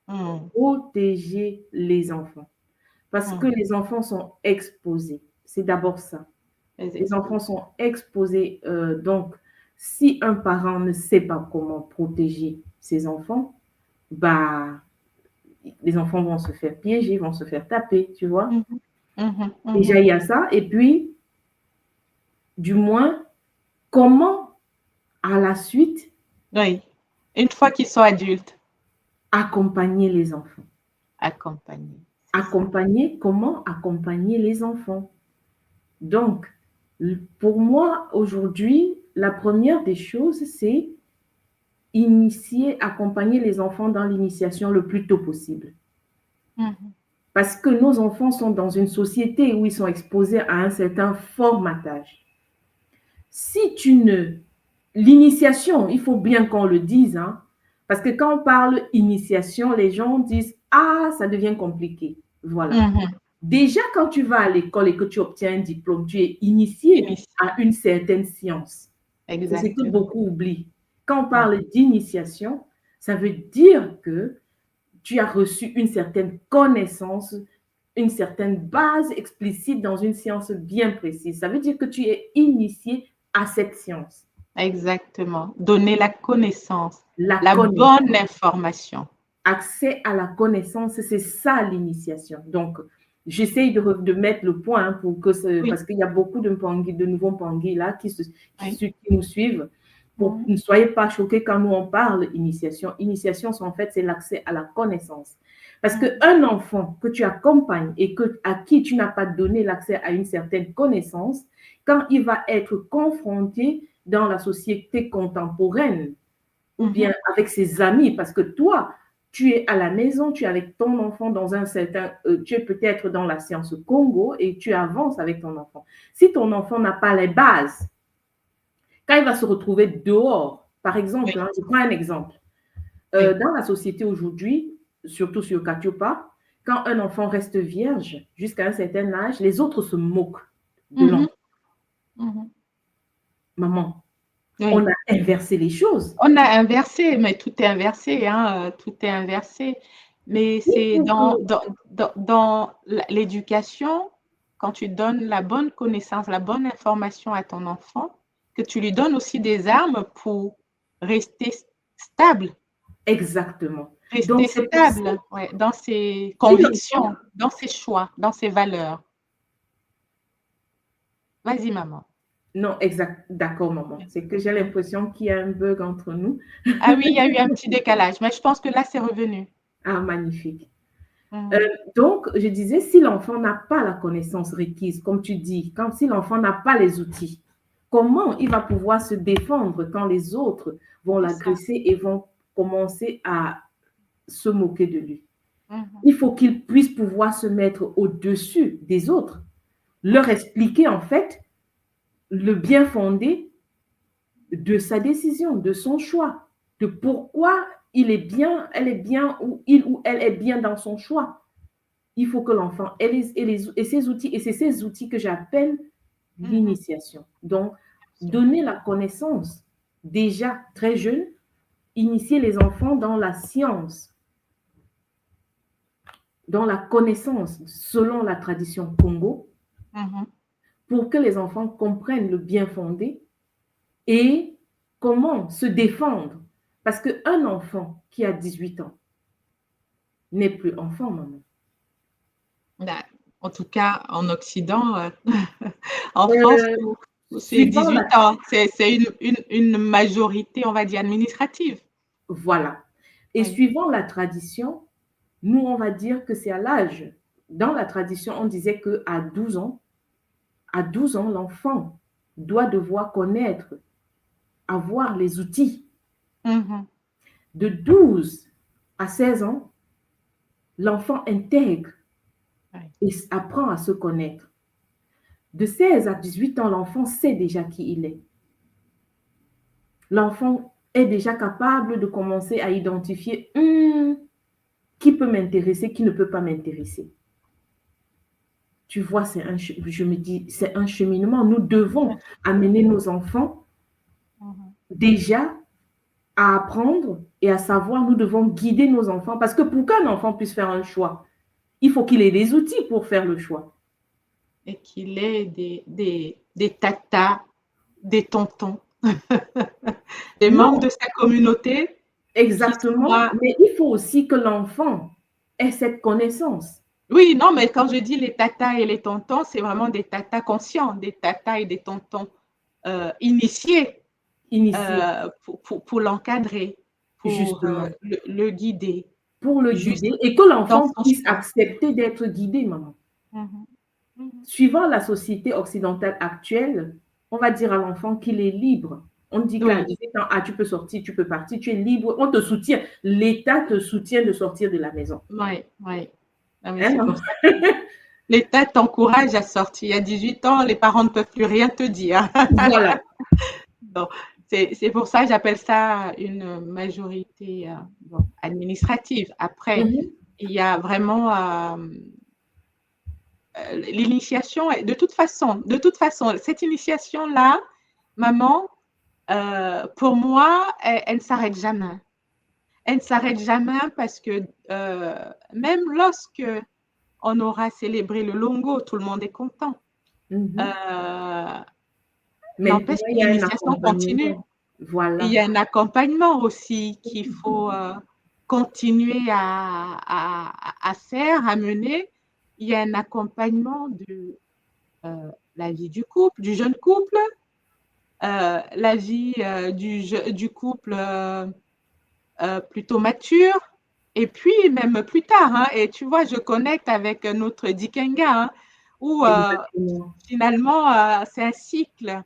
[SPEAKER 1] Mm,
[SPEAKER 2] protéger les enfants. Parce que
[SPEAKER 1] mm,
[SPEAKER 2] les enfants sont exposés. C'est d'abord ça.
[SPEAKER 1] les
[SPEAKER 2] Les enfants
[SPEAKER 1] expos.
[SPEAKER 2] sont exposés. Donc, si un parent ne sait pas comment protéger ses enfants, bah, les enfants vont se faire piéger, vont se faire taper, tu vois.
[SPEAKER 1] Mhm, mhm,
[SPEAKER 2] Déjà,
[SPEAKER 1] mhm.
[SPEAKER 2] il y a ça. Et puis, du moins, comment, à la suite,
[SPEAKER 1] Oui, une fois qu'ils sont adultes,
[SPEAKER 2] accompagner les enfants.
[SPEAKER 1] accompagnés, c'est ça.
[SPEAKER 2] Accompagner, comment accompagner les enfants. Donc, pour moi, aujourd'hui, la première des choses, c'est initier, accompagner les enfants dans l'initiation le plus tôt possible.
[SPEAKER 1] Mhm,
[SPEAKER 2] Parce que nos enfants sont dans une société où ils sont exposés à un certain formatage. Si tu ne... L'initiation, il faut bien qu'on le dise, hein, parce que quand on parle initiation, les gens disent, ah, ça devient compliqué. Voilà.
[SPEAKER 1] mhm.
[SPEAKER 2] Déjà, quand tu vas à l'école et que tu obtiens un diplôme, tu es initié à
[SPEAKER 1] Initié,
[SPEAKER 2] une certaine science. C'est ce que
[SPEAKER 1] exactement.
[SPEAKER 2] beaucoup oublient. Quand on
[SPEAKER 1] Oui,
[SPEAKER 2] parle d'initiation, ça veut dire que tu as reçu une certaine connaissance, une certaine base explicite dans une science bien précise. Ça veut dire que tu es initié à cette science.
[SPEAKER 1] exactement. Donner la connaissance,
[SPEAKER 2] La
[SPEAKER 1] la bonne
[SPEAKER 2] connaissance,
[SPEAKER 1] information.
[SPEAKER 2] accès à la connaissance, c'est ça l'initiation. Donc, j'essaye de mettre le point pour que
[SPEAKER 1] Oui,
[SPEAKER 2] parce qu'il y a beaucoup de nouveaux Pangui là
[SPEAKER 1] oui.
[SPEAKER 2] qui nous suivent. Pour,
[SPEAKER 1] Mhm,
[SPEAKER 2] ne soyez pas choqués quand nous on parle initiation. Initiation, en fait, c'est l'accès à la connaissance. Parce
[SPEAKER 1] mhm,
[SPEAKER 2] qu'un enfant que tu accompagnes et à qui tu n'as pas donné l'accès à une certaine connaissance, quand il va être confronté dans la société contemporaine, ou bien
[SPEAKER 1] mhm.
[SPEAKER 2] avec ses amis, parce que toi, tu es à la maison, tu es avec ton enfant dans un certain, tu es peut-être dans la science Congo et tu avances avec ton enfant. Si ton enfant n'a pas les bases, quand il va se retrouver dehors, par exemple,
[SPEAKER 1] Oui.
[SPEAKER 2] hein, je prends un exemple,
[SPEAKER 1] Oui.
[SPEAKER 2] dans la société aujourd'hui, surtout sur Katiopa, quand un enfant reste vierge jusqu'à un certain âge, les autres se moquent de
[SPEAKER 1] Mhm,
[SPEAKER 2] l'enfant.
[SPEAKER 1] mhm.
[SPEAKER 2] Maman, on
[SPEAKER 1] Oui.
[SPEAKER 2] a inversé les choses.
[SPEAKER 1] On a inversé, mais tout est inversé, hein, tout est inversé. Mais
[SPEAKER 2] Il
[SPEAKER 1] c'est
[SPEAKER 2] faut que
[SPEAKER 1] dans l'éducation, quand tu donnes la bonne connaissance, la bonne information à ton enfant, que tu lui donnes aussi des armes pour rester stable,
[SPEAKER 2] exactement. Donc,
[SPEAKER 1] rester
[SPEAKER 2] c'est pour ça,
[SPEAKER 1] stable, ouais, dans ses
[SPEAKER 2] si l'enfant
[SPEAKER 1] convictions, dans ses choix, dans ses valeurs. Vas-y, maman.
[SPEAKER 2] non, exact, d'accord, maman. C'est que j'ai l'impression qu'il y a un bug entre nous.
[SPEAKER 1] Ah oui, il y a eu un petit décalage, mais je pense que là, c'est revenu.
[SPEAKER 2] Ah, magnifique. Euh,
[SPEAKER 1] Mhm.
[SPEAKER 2] donc, je disais, si l'enfant n'a pas la connaissance requise, comme tu dis, si l'enfant n'a pas les outils, comment il va pouvoir se défendre quand les autres vont
[SPEAKER 1] C'est ça.
[SPEAKER 2] l'agresser et vont commencer à se moquer de lui?
[SPEAKER 1] Mhm.
[SPEAKER 2] Il faut qu'il puisse pouvoir se mettre au-dessus des autres, leur expliquer en fait le bien fondé de sa décision, de son choix, de pourquoi il est bien, elle est bien, ou il ou elle est bien dans son choix. Il faut que l'enfant ait ses outils, et c'est ces outils que j'appelle
[SPEAKER 1] Mhm.
[SPEAKER 2] l'initiation. Donc, donner
[SPEAKER 1] Absolument.
[SPEAKER 2] la connaissance déjà très jeune, initier les enfants dans la science. dans la connaissance selon la tradition Congo
[SPEAKER 1] Mhm.
[SPEAKER 2] pour que les enfants comprennent le bien fondé et comment se défendre. Parce qu'un enfant qui a 18 ans n'est plus enfant, maman.
[SPEAKER 1] Ben, en tout cas, en Occident, en France,
[SPEAKER 2] Euh,
[SPEAKER 1] c'est
[SPEAKER 2] suivant
[SPEAKER 1] 18
[SPEAKER 2] la...
[SPEAKER 1] ans. C'est une majorité, on va dire, administrative.
[SPEAKER 2] Voilà. Et
[SPEAKER 1] Oui.
[SPEAKER 2] suivant la tradition, nous, on va dire que c'est à l'âge. Dans la tradition, on disait qu'à 12 ans, à 12 ans, l'enfant doit devoir connaître, avoir les outils.
[SPEAKER 1] Mhm.
[SPEAKER 2] De 12 à 16 ans, l'enfant intègre
[SPEAKER 1] Oui.
[SPEAKER 2] et apprend à se connaître. De 16 à 18 ans, l'enfant sait déjà qui il est. L'enfant est déjà capable de commencer à identifier qui peut m'intéresser, qui ne peut pas m'intéresser. Tu vois, je me dis, c'est un cheminement. Nous devons amener nos enfants
[SPEAKER 1] Mhm.
[SPEAKER 2] déjà à apprendre et à savoir, nous devons guider nos enfants parce que pour qu'un enfant puisse faire un choix, il faut qu'il ait les outils pour faire le choix.
[SPEAKER 1] Et qu'il ait des tatas, des tontons, des membres
[SPEAKER 2] Non,
[SPEAKER 1] de sa communauté qui
[SPEAKER 2] exactement,
[SPEAKER 1] soient...
[SPEAKER 2] mais il faut aussi que l'enfant ait cette connaissance.
[SPEAKER 1] Oui, non, mais quand je dis les tatas et les tontons, c'est vraiment des tatas conscients, des tatas et des tontons initiés
[SPEAKER 2] Initié,
[SPEAKER 1] pour l'encadrer, pour
[SPEAKER 2] justement,
[SPEAKER 1] le guider,
[SPEAKER 2] pour le
[SPEAKER 1] juste
[SPEAKER 2] guider et que
[SPEAKER 1] dans
[SPEAKER 2] l'enfant
[SPEAKER 1] son
[SPEAKER 2] puisse
[SPEAKER 1] choix.
[SPEAKER 2] accepter d'être guidé, maman.
[SPEAKER 1] Mhm. Mhm.
[SPEAKER 2] Suivant la société occidentale actuelle, on va dire à l'enfant qu'il est libre. On dit qu'à
[SPEAKER 1] Oui,
[SPEAKER 2] 18 ans, ah, tu peux sortir, tu peux partir, tu es libre, on te soutient. L'État te soutient de sortir de la maison.
[SPEAKER 1] oui, oui. Ah, mais
[SPEAKER 2] Hein,
[SPEAKER 1] c'est
[SPEAKER 2] maman?
[SPEAKER 1] pour ça que l'État t'encourage à sortir. À 18 ans, les parents ne peuvent plus rien te dire.
[SPEAKER 2] Voilà.
[SPEAKER 1] Bon, c'est pour ça que j'appelle ça une majorité bon, administrative. Après,
[SPEAKER 2] Mhm.
[SPEAKER 1] il y a vraiment l'initiation. De toute façon, cette initiation-là, maman, pour moi, elle ne s'arrête jamais. Elle ne s'arrête jamais parce que même lorsque on aura célébré le Longo, tout le monde est content.
[SPEAKER 2] Mhm.
[SPEAKER 1] Euh,
[SPEAKER 2] Maintenant,
[SPEAKER 1] N'empêche que
[SPEAKER 2] il y a un
[SPEAKER 1] l'initiation continue.
[SPEAKER 2] accompagnement.
[SPEAKER 1] Il
[SPEAKER 2] Voilà.
[SPEAKER 1] y a un accompagnement aussi qu'il faut continuer à faire, à mener. Il y a un accompagnement de la vie du couple, du jeune couple, la vie du couple plutôt mature, et puis même plus tard. Hein, et tu vois, je connecte avec notre Dikenga, hein, où
[SPEAKER 2] Exactement.
[SPEAKER 1] finalement, c'est un cycle.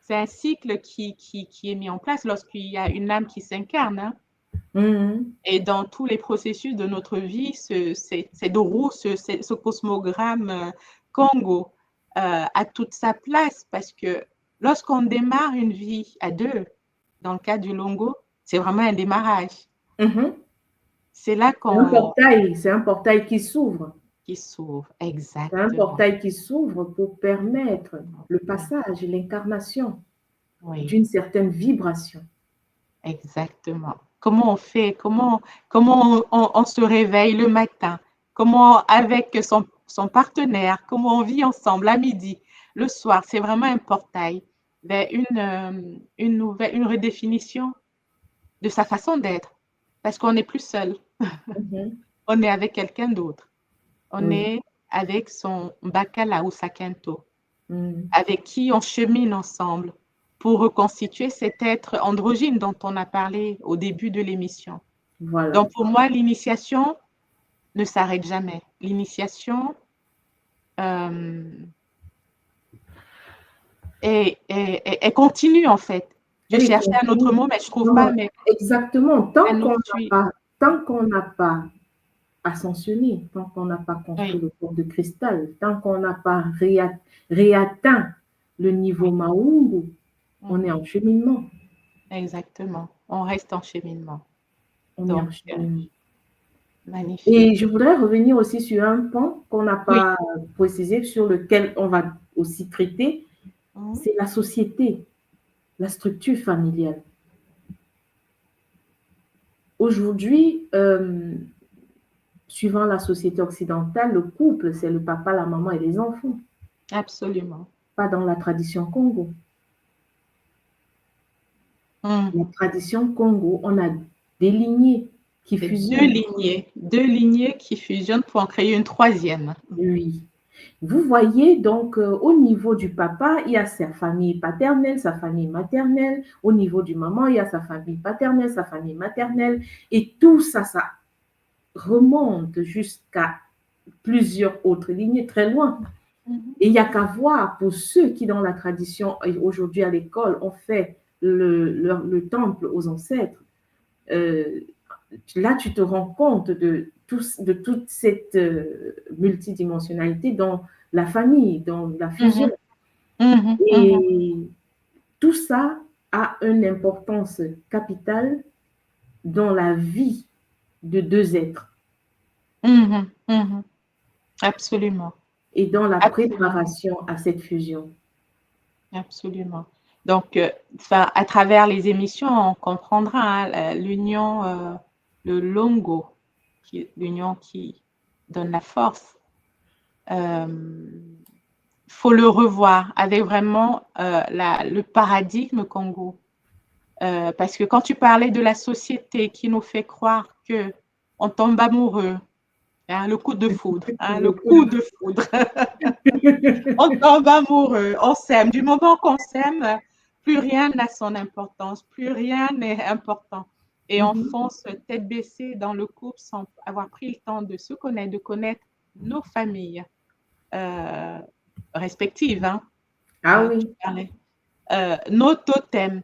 [SPEAKER 1] C'est un cycle qui est mis en place lorsqu'il y a une âme qui s'incarne. Hein.
[SPEAKER 2] Mhm.
[SPEAKER 1] Et dans tous les processus de notre vie, cette roue, ce cosmogramme Congo a toute sa place parce que lorsqu'on démarre une vie à deux, dans le cas du Longo, c'est vraiment un démarrage.
[SPEAKER 2] Mhm.
[SPEAKER 1] C'est là qu'on
[SPEAKER 2] C'est un portail qui s'ouvre.
[SPEAKER 1] qui s'ouvre.
[SPEAKER 2] C'est un
[SPEAKER 1] Exactement.
[SPEAKER 2] portail qui s'ouvre pour permettre le
[SPEAKER 1] Oui,
[SPEAKER 2] passage, l'incarnation
[SPEAKER 1] oui,
[SPEAKER 2] d'une certaine vibration.
[SPEAKER 1] exactement. Comment on fait, comment on se réveille le matin, comment avec son partenaire, comment on vit ensemble à midi, le soir, c'est vraiment un portail vers une redéfinition de sa façon d'être. Parce qu'on n'est plus seul,
[SPEAKER 2] Mhm.
[SPEAKER 1] on est avec quelqu'un d'autre. On
[SPEAKER 2] Oui.
[SPEAKER 1] est avec son Bakala ou sa Kento,
[SPEAKER 2] Mhm.
[SPEAKER 1] avec qui on chemine ensemble pour reconstituer cet être androgyne dont on a parlé au début de l'émission.
[SPEAKER 2] Voilà.
[SPEAKER 1] Donc pour moi, l'initiation ne s'arrête jamais. L'initiation euh, est continue en fait. Je
[SPEAKER 2] Elle est
[SPEAKER 1] cherchais un autre
[SPEAKER 2] continue.
[SPEAKER 1] mot, mais je ne trouve pas,
[SPEAKER 2] Non,
[SPEAKER 1] mais
[SPEAKER 2] exactement.
[SPEAKER 1] elle nous suit.
[SPEAKER 2] Tant qu'on n'a pas ascensionné, tant qu'on n'a pas construit
[SPEAKER 1] Oui,
[SPEAKER 2] le corps de cristal, tant qu'on n'a pas réatteint le niveau
[SPEAKER 1] oui.
[SPEAKER 2] Maungu, on est
[SPEAKER 1] Mhm.
[SPEAKER 2] en cheminement.
[SPEAKER 1] Exactement. On reste en cheminement.
[SPEAKER 2] On est
[SPEAKER 1] Donc,
[SPEAKER 2] en cheminement. Et
[SPEAKER 1] magnifique.
[SPEAKER 2] je voudrais revenir aussi sur un point qu'on n'a
[SPEAKER 1] Oui.
[SPEAKER 2] pas précisé, sur lequel on va aussi traiter,
[SPEAKER 1] Mhm.
[SPEAKER 2] c'est la société, la structure familiale. Aujourd'hui, suivant la société occidentale, le couple, c'est le papa, la maman et les enfants.
[SPEAKER 1] Absolument.
[SPEAKER 2] Pas dans la tradition Congo. La tradition Congo, on a des lignées qui fusionnent.
[SPEAKER 1] Deux lignées qui fusionnent pour en créer une troisième.
[SPEAKER 2] Oui. Vous voyez, donc, au niveau du papa, il y a sa famille paternelle, sa famille maternelle. Au niveau du maman, il y a sa famille paternelle, sa famille maternelle. Et tout ça, ça remonte jusqu'à plusieurs autres lignées très loin. Et il n'y a qu'à voir pour ceux qui, dans la tradition, aujourd'hui à l'école, ont fait le temple aux ancêtres. Là, tu te rends compte de toute cette multidimensionnalité dans la famille, dans la fusion. Et tout ça a une importance capitale dans la vie de deux êtres.
[SPEAKER 1] Absolument.
[SPEAKER 2] Et dans la préparation à cette fusion.
[SPEAKER 1] Absolument. Donc, à travers les émissions, on comprendra l'union, le Longo, l'union qui donne la force. Faut le revoir avec vraiment le paradigme Congo. Parce que quand tu parlais de la société qui nous fait croire que on tombe amoureux, hein, le coup de foudre, le coup de foudre. On tombe amoureux, on s'aime. Du moment qu'on s'aime, plus rien n'a son importance, plus rien n'est important. Et on fonce tête baissée dans le couple sans avoir pris le temps de se connaître, de connaître nos familles respectives. Hein.
[SPEAKER 2] Ah oui.
[SPEAKER 1] Nos totems,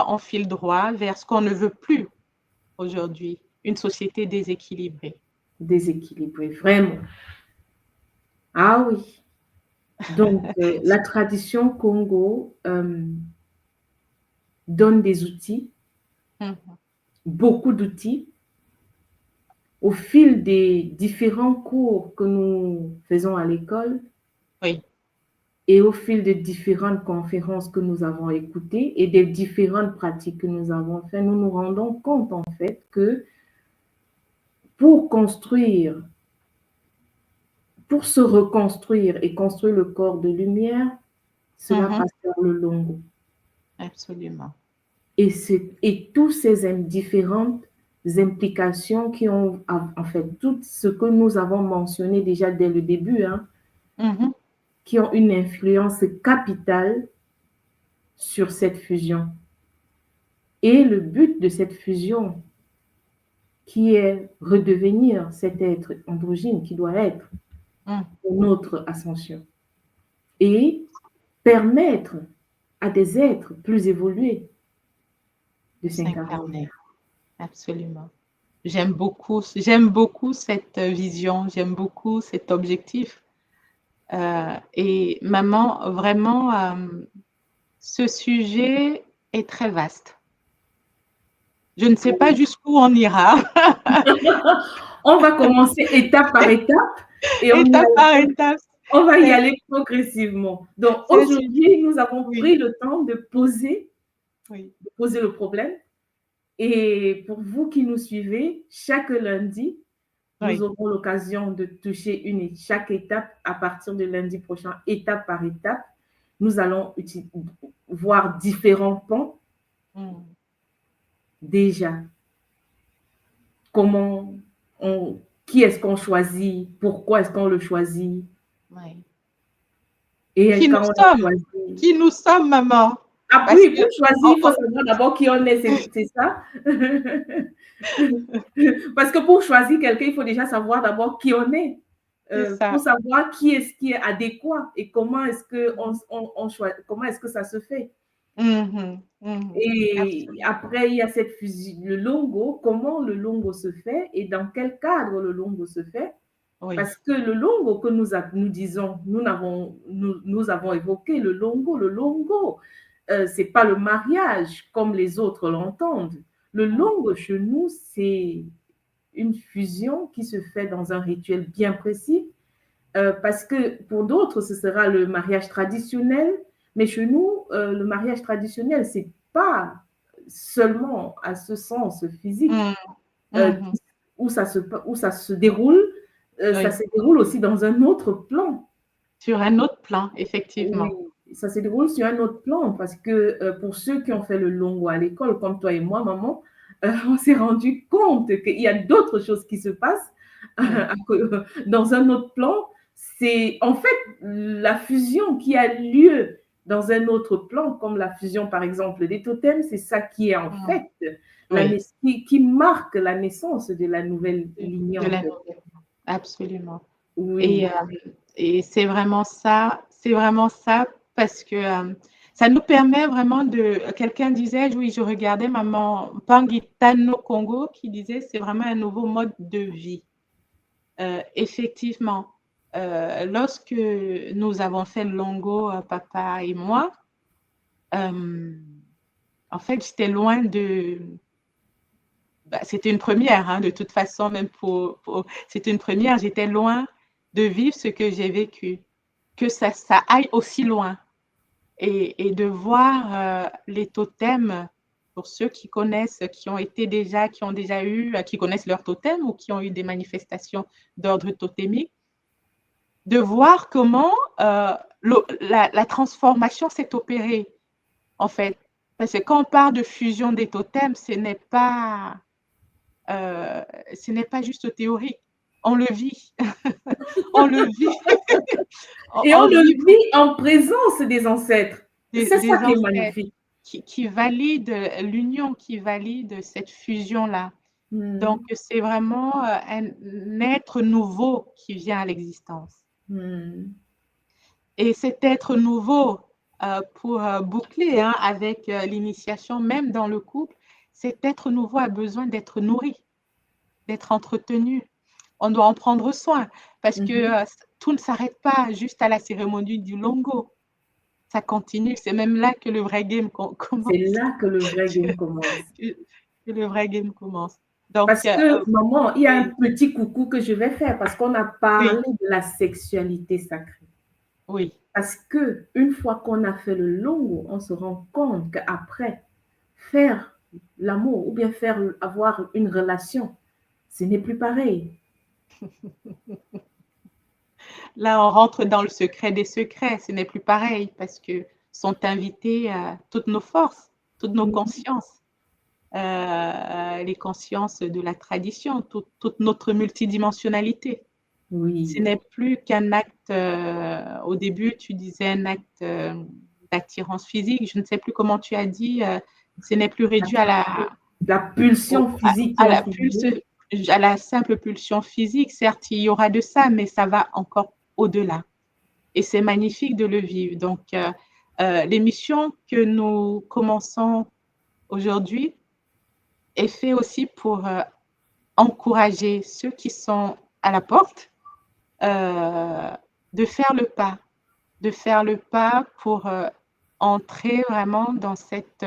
[SPEAKER 1] on file droit vers ce qu'on ne veut plus aujourd'hui, une société déséquilibrée.
[SPEAKER 2] Déséquilibrée, vraiment. Ah oui. Donc, la tradition Congo donne des outils, beaucoup d'outils, au fil des différents cours que nous faisons à l'école.
[SPEAKER 1] Oui.
[SPEAKER 2] Et au fil des différentes conférences que nous avons écoutées et des différentes pratiques que nous avons faites, nous nous rendons compte en fait que pour se reconstruire et construire le corps de lumière, cela passe par le Longo.
[SPEAKER 1] Absolument.
[SPEAKER 2] Et toutes ces différentes implications qui ont, en fait, tout ce que nous avons mentionné déjà dès le début, qui ont une influence capitale sur cette fusion. Et le but de cette fusion, qui est redevenir cet être androgyne qui doit être pour notre ascension et permettre à des êtres plus évolués de s'incarner.
[SPEAKER 1] Absolument. J'aime beaucoup cette vision, j'aime beaucoup cet objectif. Et maman, vraiment, ce sujet est très vaste. Je ne sais pas jusqu'où on ira.
[SPEAKER 2] On va commencer étape par étape. Et on va y aller progressivement. Donc, aujourd'hui, nous avons pris le temps de poser le problème. Et pour vous qui nous suivez, chaque lundi, nous aurons l'occasion de toucher chaque étape à partir de lundi prochain, étape par étape. Nous allons voir différents pans. Déjà, qui est-ce qu'on choisit, pourquoi est-ce qu'on le choisit.
[SPEAKER 1] Et qui nous sommes, maman.
[SPEAKER 2] Ah oui, pour choisir, il faut savoir d'abord qui on est, c'est ça. Parce que pour choisir quelqu'un, il faut déjà savoir d'abord qui on est. Pour savoir qui est adéquat et comment est-ce que comment est-ce que ça se fait. Et après, il y a cette fusion, le Longo, comment le Longo se fait et dans quel cadre le Longo se fait. Parce que le Longo que nous avons évoqué, le Longo, c'est pas le mariage comme les autres l'entendent. Le Longo chez nous, c'est une fusion qui se fait dans un rituel bien précis. Parce que pour d'autres, ce sera le mariage traditionnel. Mais chez nous, le mariage traditionnel, c'est pas seulement à ce sens physique, où où ça se déroule, ça
[SPEAKER 1] Oui.
[SPEAKER 2] se déroule aussi dans un autre plan.
[SPEAKER 1] Sur un autre plan,
[SPEAKER 2] Oui,
[SPEAKER 1] effectivement.
[SPEAKER 2] ça se déroule sur un autre plan parce que pour ceux qui ont fait le longo à l'école, comme toi et moi, maman, on s'est rendu compte qu'il y a d'autres choses qui se passent
[SPEAKER 1] Oui.
[SPEAKER 2] dans un autre plan. C'est en fait la fusion qui a lieu dans un autre plan, comme la fusion par exemple des totems, c'est ça qui est en
[SPEAKER 1] Mm.
[SPEAKER 2] fait
[SPEAKER 1] Oui.
[SPEAKER 2] qui marque la naissance de la nouvelle lignée
[SPEAKER 1] De
[SPEAKER 2] en
[SPEAKER 1] la
[SPEAKER 2] fait.
[SPEAKER 1] nouvelle. Absolument. Et,
[SPEAKER 2] Oui,
[SPEAKER 1] et c'est vraiment ça parce que ça nous permet vraiment quelqu'un disait, oui, je regardais maman Pangitano Congo qui disait, c'est vraiment un nouveau mode de vie. Effectivement, lorsque nous avons fait le longo, papa et moi, en fait, j'étais loin c'était une première, hein, de toute façon, même c'était une première, j'étais loin de vivre ce que j'ai vécu, que ça aille aussi loin et de voir les totems, pour ceux qui connaissent, qui ont déjà eu, qui connaissent leur totem ou qui ont eu des manifestations d'ordre totémique, de voir comment la transformation s'est opérée, en fait. Parce que quand on parle de fusion des totems, ce n'est pas juste théorique. On le vit. On le vit.
[SPEAKER 2] et on
[SPEAKER 1] On
[SPEAKER 2] le
[SPEAKER 1] vit
[SPEAKER 2] vit en présence des ancêtres. C'est ça
[SPEAKER 1] des
[SPEAKER 2] qui est
[SPEAKER 1] ancêtres
[SPEAKER 2] magnifique.
[SPEAKER 1] qui valident l'union, qui valident cette fusion-là. Donc,
[SPEAKER 2] Hmm,
[SPEAKER 1] c'est vraiment un être nouveau qui vient à l'existence.
[SPEAKER 2] hmm,
[SPEAKER 1] Et cet être nouveau, pour boucler hein, avec l'initiation, même dans le couple, cet être nouveau a besoin d'être nourri, d'être entretenu. On doit en prendre soin parce que
[SPEAKER 2] mhm.
[SPEAKER 1] tout ne s'arrête pas juste à la cérémonie du longo. Ça continue. C'est même là que le vrai game
[SPEAKER 2] C'est
[SPEAKER 1] commence.
[SPEAKER 2] là que le vrai game commence.
[SPEAKER 1] Que le vrai game commence. Donc,
[SPEAKER 2] Parce que, maman, il y a un
[SPEAKER 1] oui,
[SPEAKER 2] petit coucou que je vais faire parce qu'on a
[SPEAKER 1] oui,
[SPEAKER 2] parlé de la sexualité sacrée.
[SPEAKER 1] oui,
[SPEAKER 2] Parce que une fois qu'on a fait le longo, on se rend compte qu'après, faire l'amour ou bien avoir une relation, ce n'est plus pareil.
[SPEAKER 1] là, on rentre dans le secret des secrets. Ce n'est plus pareil parce que sont invitées toutes nos forces, toutes nos consciences, les consciences de la tradition, toute notre multidimensionnalité. Ce
[SPEAKER 2] Oui,
[SPEAKER 1] n'est plus qu'un acte, au début, tu disais un acte d'attirance physique. Je ne sais plus comment tu as dit, ce n'est plus réduit
[SPEAKER 2] la pulsion physique qui
[SPEAKER 1] à
[SPEAKER 2] en
[SPEAKER 1] la
[SPEAKER 2] fait.
[SPEAKER 1] à la simple pulsion physique. Certes, il y aura de ça, mais ça va encore au-delà. Et c'est magnifique de le vivre. Donc, l'émission que nous commençons aujourd'hui est faite aussi pour encourager ceux qui sont à la porte de faire le pas pour entrer vraiment dans cette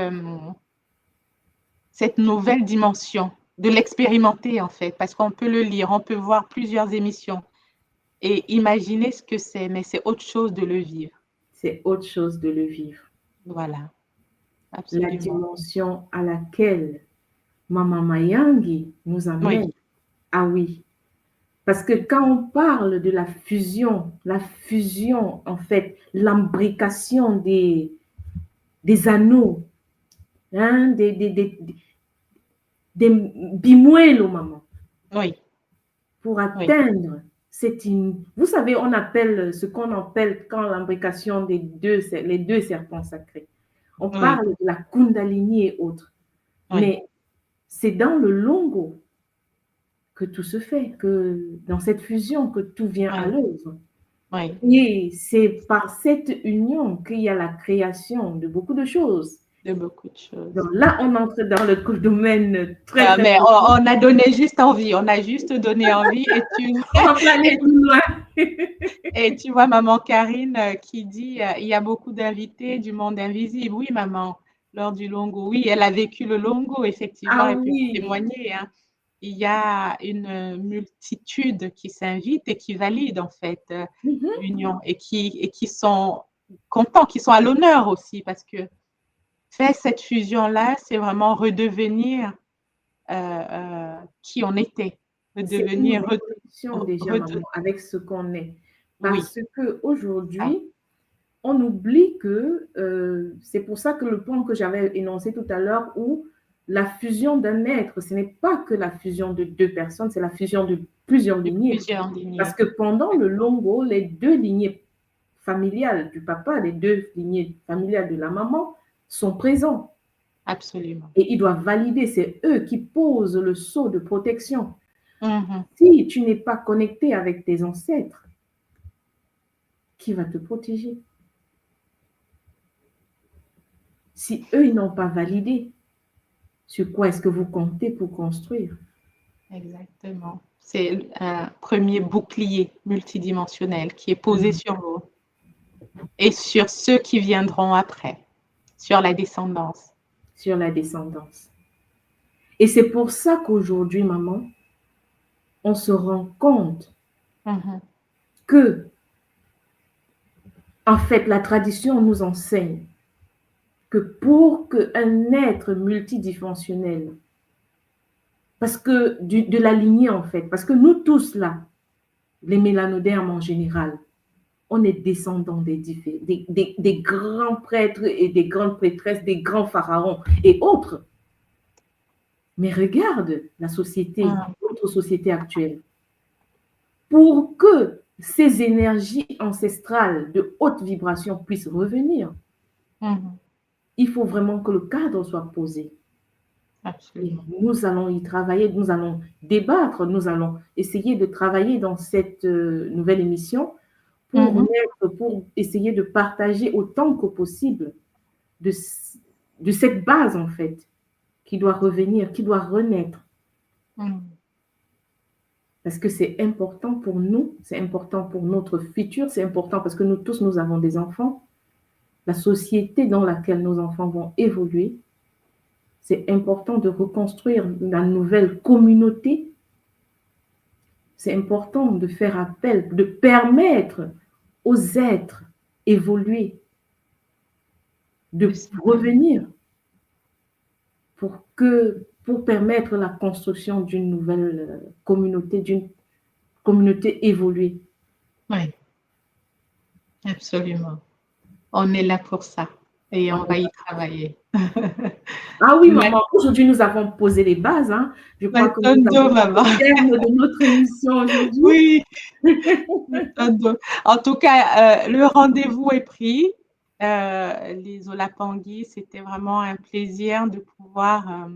[SPEAKER 1] nouvelle dimension, de l'expérimenter en fait, parce qu'on peut le lire, on peut voir plusieurs émissions et imaginer ce que c'est, mais c'est autre chose de le vivre.
[SPEAKER 2] C'est autre chose de le vivre.
[SPEAKER 1] Voilà,
[SPEAKER 2] La
[SPEAKER 1] absolument.
[SPEAKER 2] dimension à laquelle Mama Mayangi nous
[SPEAKER 1] Oui,
[SPEAKER 2] amène. Ah oui, parce que quand on parle de la fusion, en fait, l'imbrication des anneaux, hein, des bimuelo, maman,
[SPEAKER 1] oui,
[SPEAKER 2] pour
[SPEAKER 1] oui,
[SPEAKER 2] atteindre vous savez, on appelle ce qu'on appelle quand l'imbrication les deux serpents sacrés. On
[SPEAKER 1] oui,
[SPEAKER 2] parle de la Kundalini et autres.
[SPEAKER 1] oui,
[SPEAKER 2] Mais c'est dans le longo que tout se fait, que dans cette fusion que tout vient à
[SPEAKER 1] oui,
[SPEAKER 2] l'œuvre.
[SPEAKER 1] oui,
[SPEAKER 2] Et c'est par cette union qu'il y a la création de beaucoup de choses.
[SPEAKER 1] de beaucoup de choses.
[SPEAKER 2] Donc là, on entre dans le domaine très, très
[SPEAKER 1] Mais
[SPEAKER 2] profond.
[SPEAKER 1] on a donné juste envie, on a juste donné envie
[SPEAKER 2] On va pas aller
[SPEAKER 1] et
[SPEAKER 2] plus loin.
[SPEAKER 1] Et tu vois, maman Karine qui dit il y a beaucoup d'invités du monde invisible. Oui, maman, lors du longo. Oui, elle a vécu le longo, effectivement,
[SPEAKER 2] Ah
[SPEAKER 1] elle peut
[SPEAKER 2] oui.
[SPEAKER 1] témoigner. Hein. Il y a une multitude qui s'invite et qui valide, en fait,
[SPEAKER 2] Mhm.
[SPEAKER 1] l'union et qui sont contents, qui sont à l'honneur aussi, parce que faire cette fusion-là, c'est vraiment redevenir qui on était.
[SPEAKER 2] C'est une
[SPEAKER 1] redevenir,
[SPEAKER 2] révolution déjà, maman, avec ce qu'on est.
[SPEAKER 1] oui,
[SPEAKER 2] Parce qu'aujourd'hui, on oublie que c'est pour ça que le point que j'avais énoncé tout à l'heure, où la fusion d'un être, ce n'est pas que la fusion de deux personnes, c'est la fusion de plusieurs
[SPEAKER 1] de
[SPEAKER 2] lignées.
[SPEAKER 1] plusieurs
[SPEAKER 2] Parce
[SPEAKER 1] lignées.
[SPEAKER 2] que pendant le Longo, les deux lignées familiales du papa, les deux lignées familiales de la maman sont présents.
[SPEAKER 1] Absolument.
[SPEAKER 2] Et ils doivent valider, c'est eux qui posent le sceau de protection.
[SPEAKER 1] Mhm.
[SPEAKER 2] Si tu n'es pas connecté avec tes ancêtres, qui va te protéger? Si eux, ils n'ont pas validé, sur quoi est-ce que vous comptez pour construire?
[SPEAKER 1] Exactement. C'est un premier bouclier multidimensionnel qui est posé sur vous et sur ceux qui viendront après, sur la descendance.
[SPEAKER 2] Sur la descendance. Et c'est pour ça qu'aujourd'hui, maman, on se rend compte
[SPEAKER 1] Mhm.
[SPEAKER 2] que, en fait, la tradition nous enseigne que pour qu'un être multidimensionnel, parce que de la lignée, en fait, parce que nous tous là, les mélanodermes en général, on est descendants des grands prêtres et des grandes prêtresses, des grands pharaons et autres. Mais regarde la société, notre société actuelle. Pour que ces énergies ancestrales de haute vibration puissent revenir,
[SPEAKER 1] Mhm.
[SPEAKER 2] il faut vraiment que le cadre soit posé. Et
[SPEAKER 1] Absolument.
[SPEAKER 2] nous allons y travailler, nous allons débattre, nous allons essayer de travailler dans cette nouvelle émission
[SPEAKER 1] Mhm.
[SPEAKER 2] pour essayer de partager autant que possible de cette base, en fait, qui doit revenir, qui doit renaître.
[SPEAKER 1] Mhm.
[SPEAKER 2] Parce que c'est important pour nous, c'est important pour notre futur, c'est important parce que nous tous, nous avons des enfants. La société dans laquelle nos enfants vont évoluer, c'est important de reconstruire la nouvelle communauté. C'est important de faire appel, de permettre aux êtres évolués de revenir pour permettre la construction d'une nouvelle communauté, d'une communauté évoluée.
[SPEAKER 1] Oui, absolument. On est là pour ça et on va y travailler.
[SPEAKER 2] Ah oui, maman, aujourd'hui, nous avons posé les bases. Hein. Je crois que nous
[SPEAKER 1] Matondo,
[SPEAKER 2] avons
[SPEAKER 1] maman.
[SPEAKER 2] au terme de notre émission aujourd'hui.
[SPEAKER 1] Oui. En tout cas, le rendez-vous est pris. Les Olapangui, c'était vraiment un plaisir de pouvoir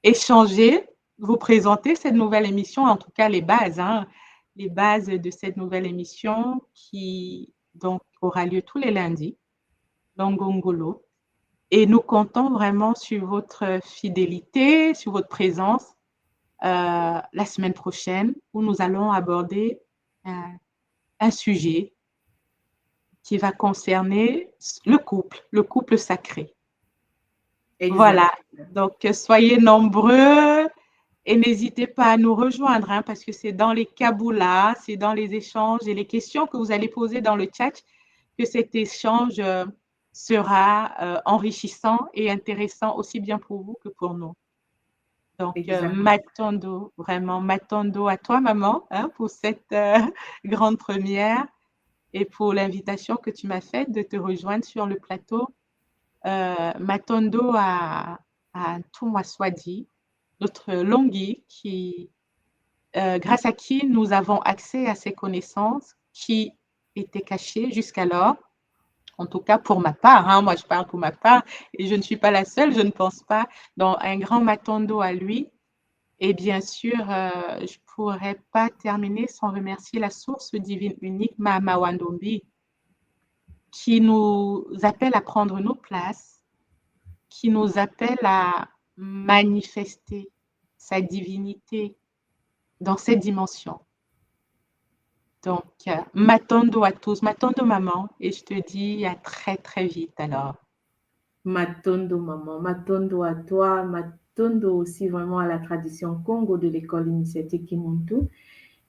[SPEAKER 1] échanger, vous présenter cette nouvelle émission, en tout cas les bases, hein, les bases de cette nouvelle émission qui donc aura lieu tous les lundis, dans Gongolo. Et nous comptons vraiment sur votre fidélité, sur votre présence la semaine prochaine où nous allons aborder un sujet qui va concerner le couple sacré.
[SPEAKER 2] Exact.
[SPEAKER 1] Voilà, donc soyez nombreux et n'hésitez pas à nous rejoindre hein, parce que c'est dans les kaboulas, c'est dans les échanges et les questions que vous allez poser dans le chat que cet échange sera enrichissant et intéressant aussi bien pour vous que pour nous. Donc, Matondo, vraiment, Matondo à toi, maman, hein, pour cette grande première et pour l'invitation que tu m'as faite de te rejoindre sur le plateau. Matondo à Ntumwa Swadi, notre Longhi, grâce à qui nous avons accès à ces connaissances qui étaient cachées jusqu'alors. En tout cas, pour ma part, hein, moi je parle pour ma part, et je ne suis pas la seule, je ne pense pas. Donc, un grand Matondo à lui. Et bien sûr, je ne pourrais pas terminer sans remercier la source divine unique, Mama Wandombi, qui nous appelle à prendre nos places, qui nous appelle à manifester sa divinité dans cette dimension. Donc, Matondo à tous, Matondo maman, et je te dis à très très vite alors.
[SPEAKER 2] Matondo maman, Matondo à toi, Matondo aussi vraiment à la tradition Congo de l'école initiatique Kimuntu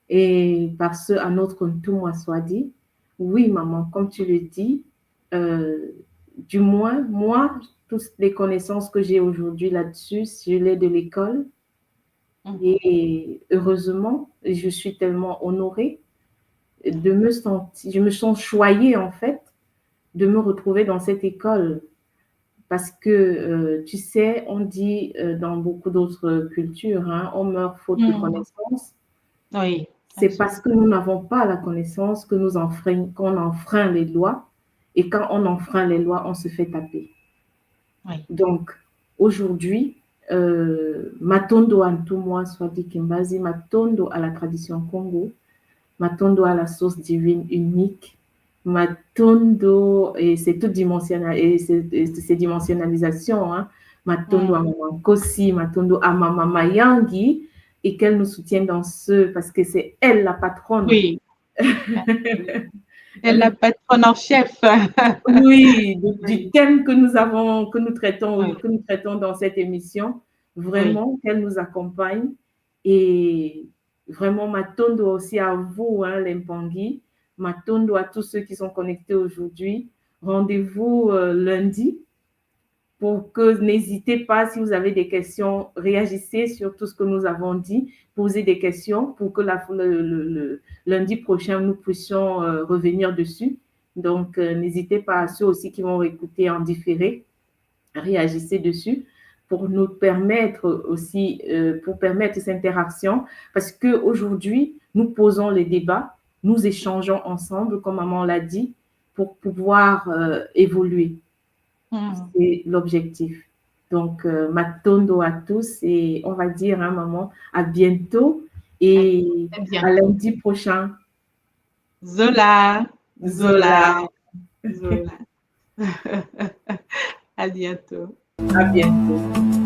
[SPEAKER 2] et par ce à notre Ntumwa Swadi. Oui maman, comme tu le dis, du moins moi, toutes les connaissances que j'ai aujourd'hui là-dessus, je l'ai de l'école Et heureusement, je suis tellement honorée je me sens choyée en fait de me retrouver dans cette école. Parce que, tu sais, on dit dans beaucoup d'autres cultures, hein, on meurt faute de
[SPEAKER 1] Mhm.
[SPEAKER 2] connaissances.
[SPEAKER 1] Oui,
[SPEAKER 2] C'est parce
[SPEAKER 1] absolument.
[SPEAKER 2] que nous n'avons pas la connaissance que qu'on enfreint les lois. Et quand on enfreint les lois, on se fait taper.
[SPEAKER 1] Oui.
[SPEAKER 2] Donc, aujourd'hui, matondo antumwa swadi kimbazi, matondo à la tradition Congo, matondo à la source divine unique, matondo, et c'est toute dimensionnal, et c'est dimensionnalisation, hein, matondo à maman Kosi, matondo à maman Mayangi, et qu'elle nous soutienne dans parce que c'est elle la patronne.
[SPEAKER 1] Oui, elle la patronne en chef.
[SPEAKER 2] Oui, du
[SPEAKER 1] Oui,
[SPEAKER 2] thème que nous avons,
[SPEAKER 1] oui,
[SPEAKER 2] que nous traitons dans cette émission,
[SPEAKER 1] oui.
[SPEAKER 2] vraiment qu'elle nous accompagne et vraiment matondo aussi à vous, hein, les Mpangui, matondo à tous ceux qui sont connectés aujourd'hui. Rendez-vous lundi pour que n'hésitez pas si vous avez des questions, réagissez sur tout ce que nous avons dit, posez des questions pour que le lundi prochain nous puissions revenir dessus. Donc, n'hésitez pas à ceux aussi qui vont écouter en différé, réagissez dessus pour nous permettre aussi, pour permettre cette interaction, parce qu'aujourd'hui, nous posons les débats, nous échangeons ensemble, comme maman l'a dit, pour pouvoir évoluer.
[SPEAKER 1] Mhm.
[SPEAKER 2] C'est l'objectif. Donc, matondo à tous et on va dire, hein, maman, à bientôt et
[SPEAKER 1] À
[SPEAKER 2] à
[SPEAKER 1] bientôt.
[SPEAKER 2] lundi prochain.
[SPEAKER 1] Zola,
[SPEAKER 2] Zola,
[SPEAKER 1] Zola, Zola. À bientôt.
[SPEAKER 2] à bientôt.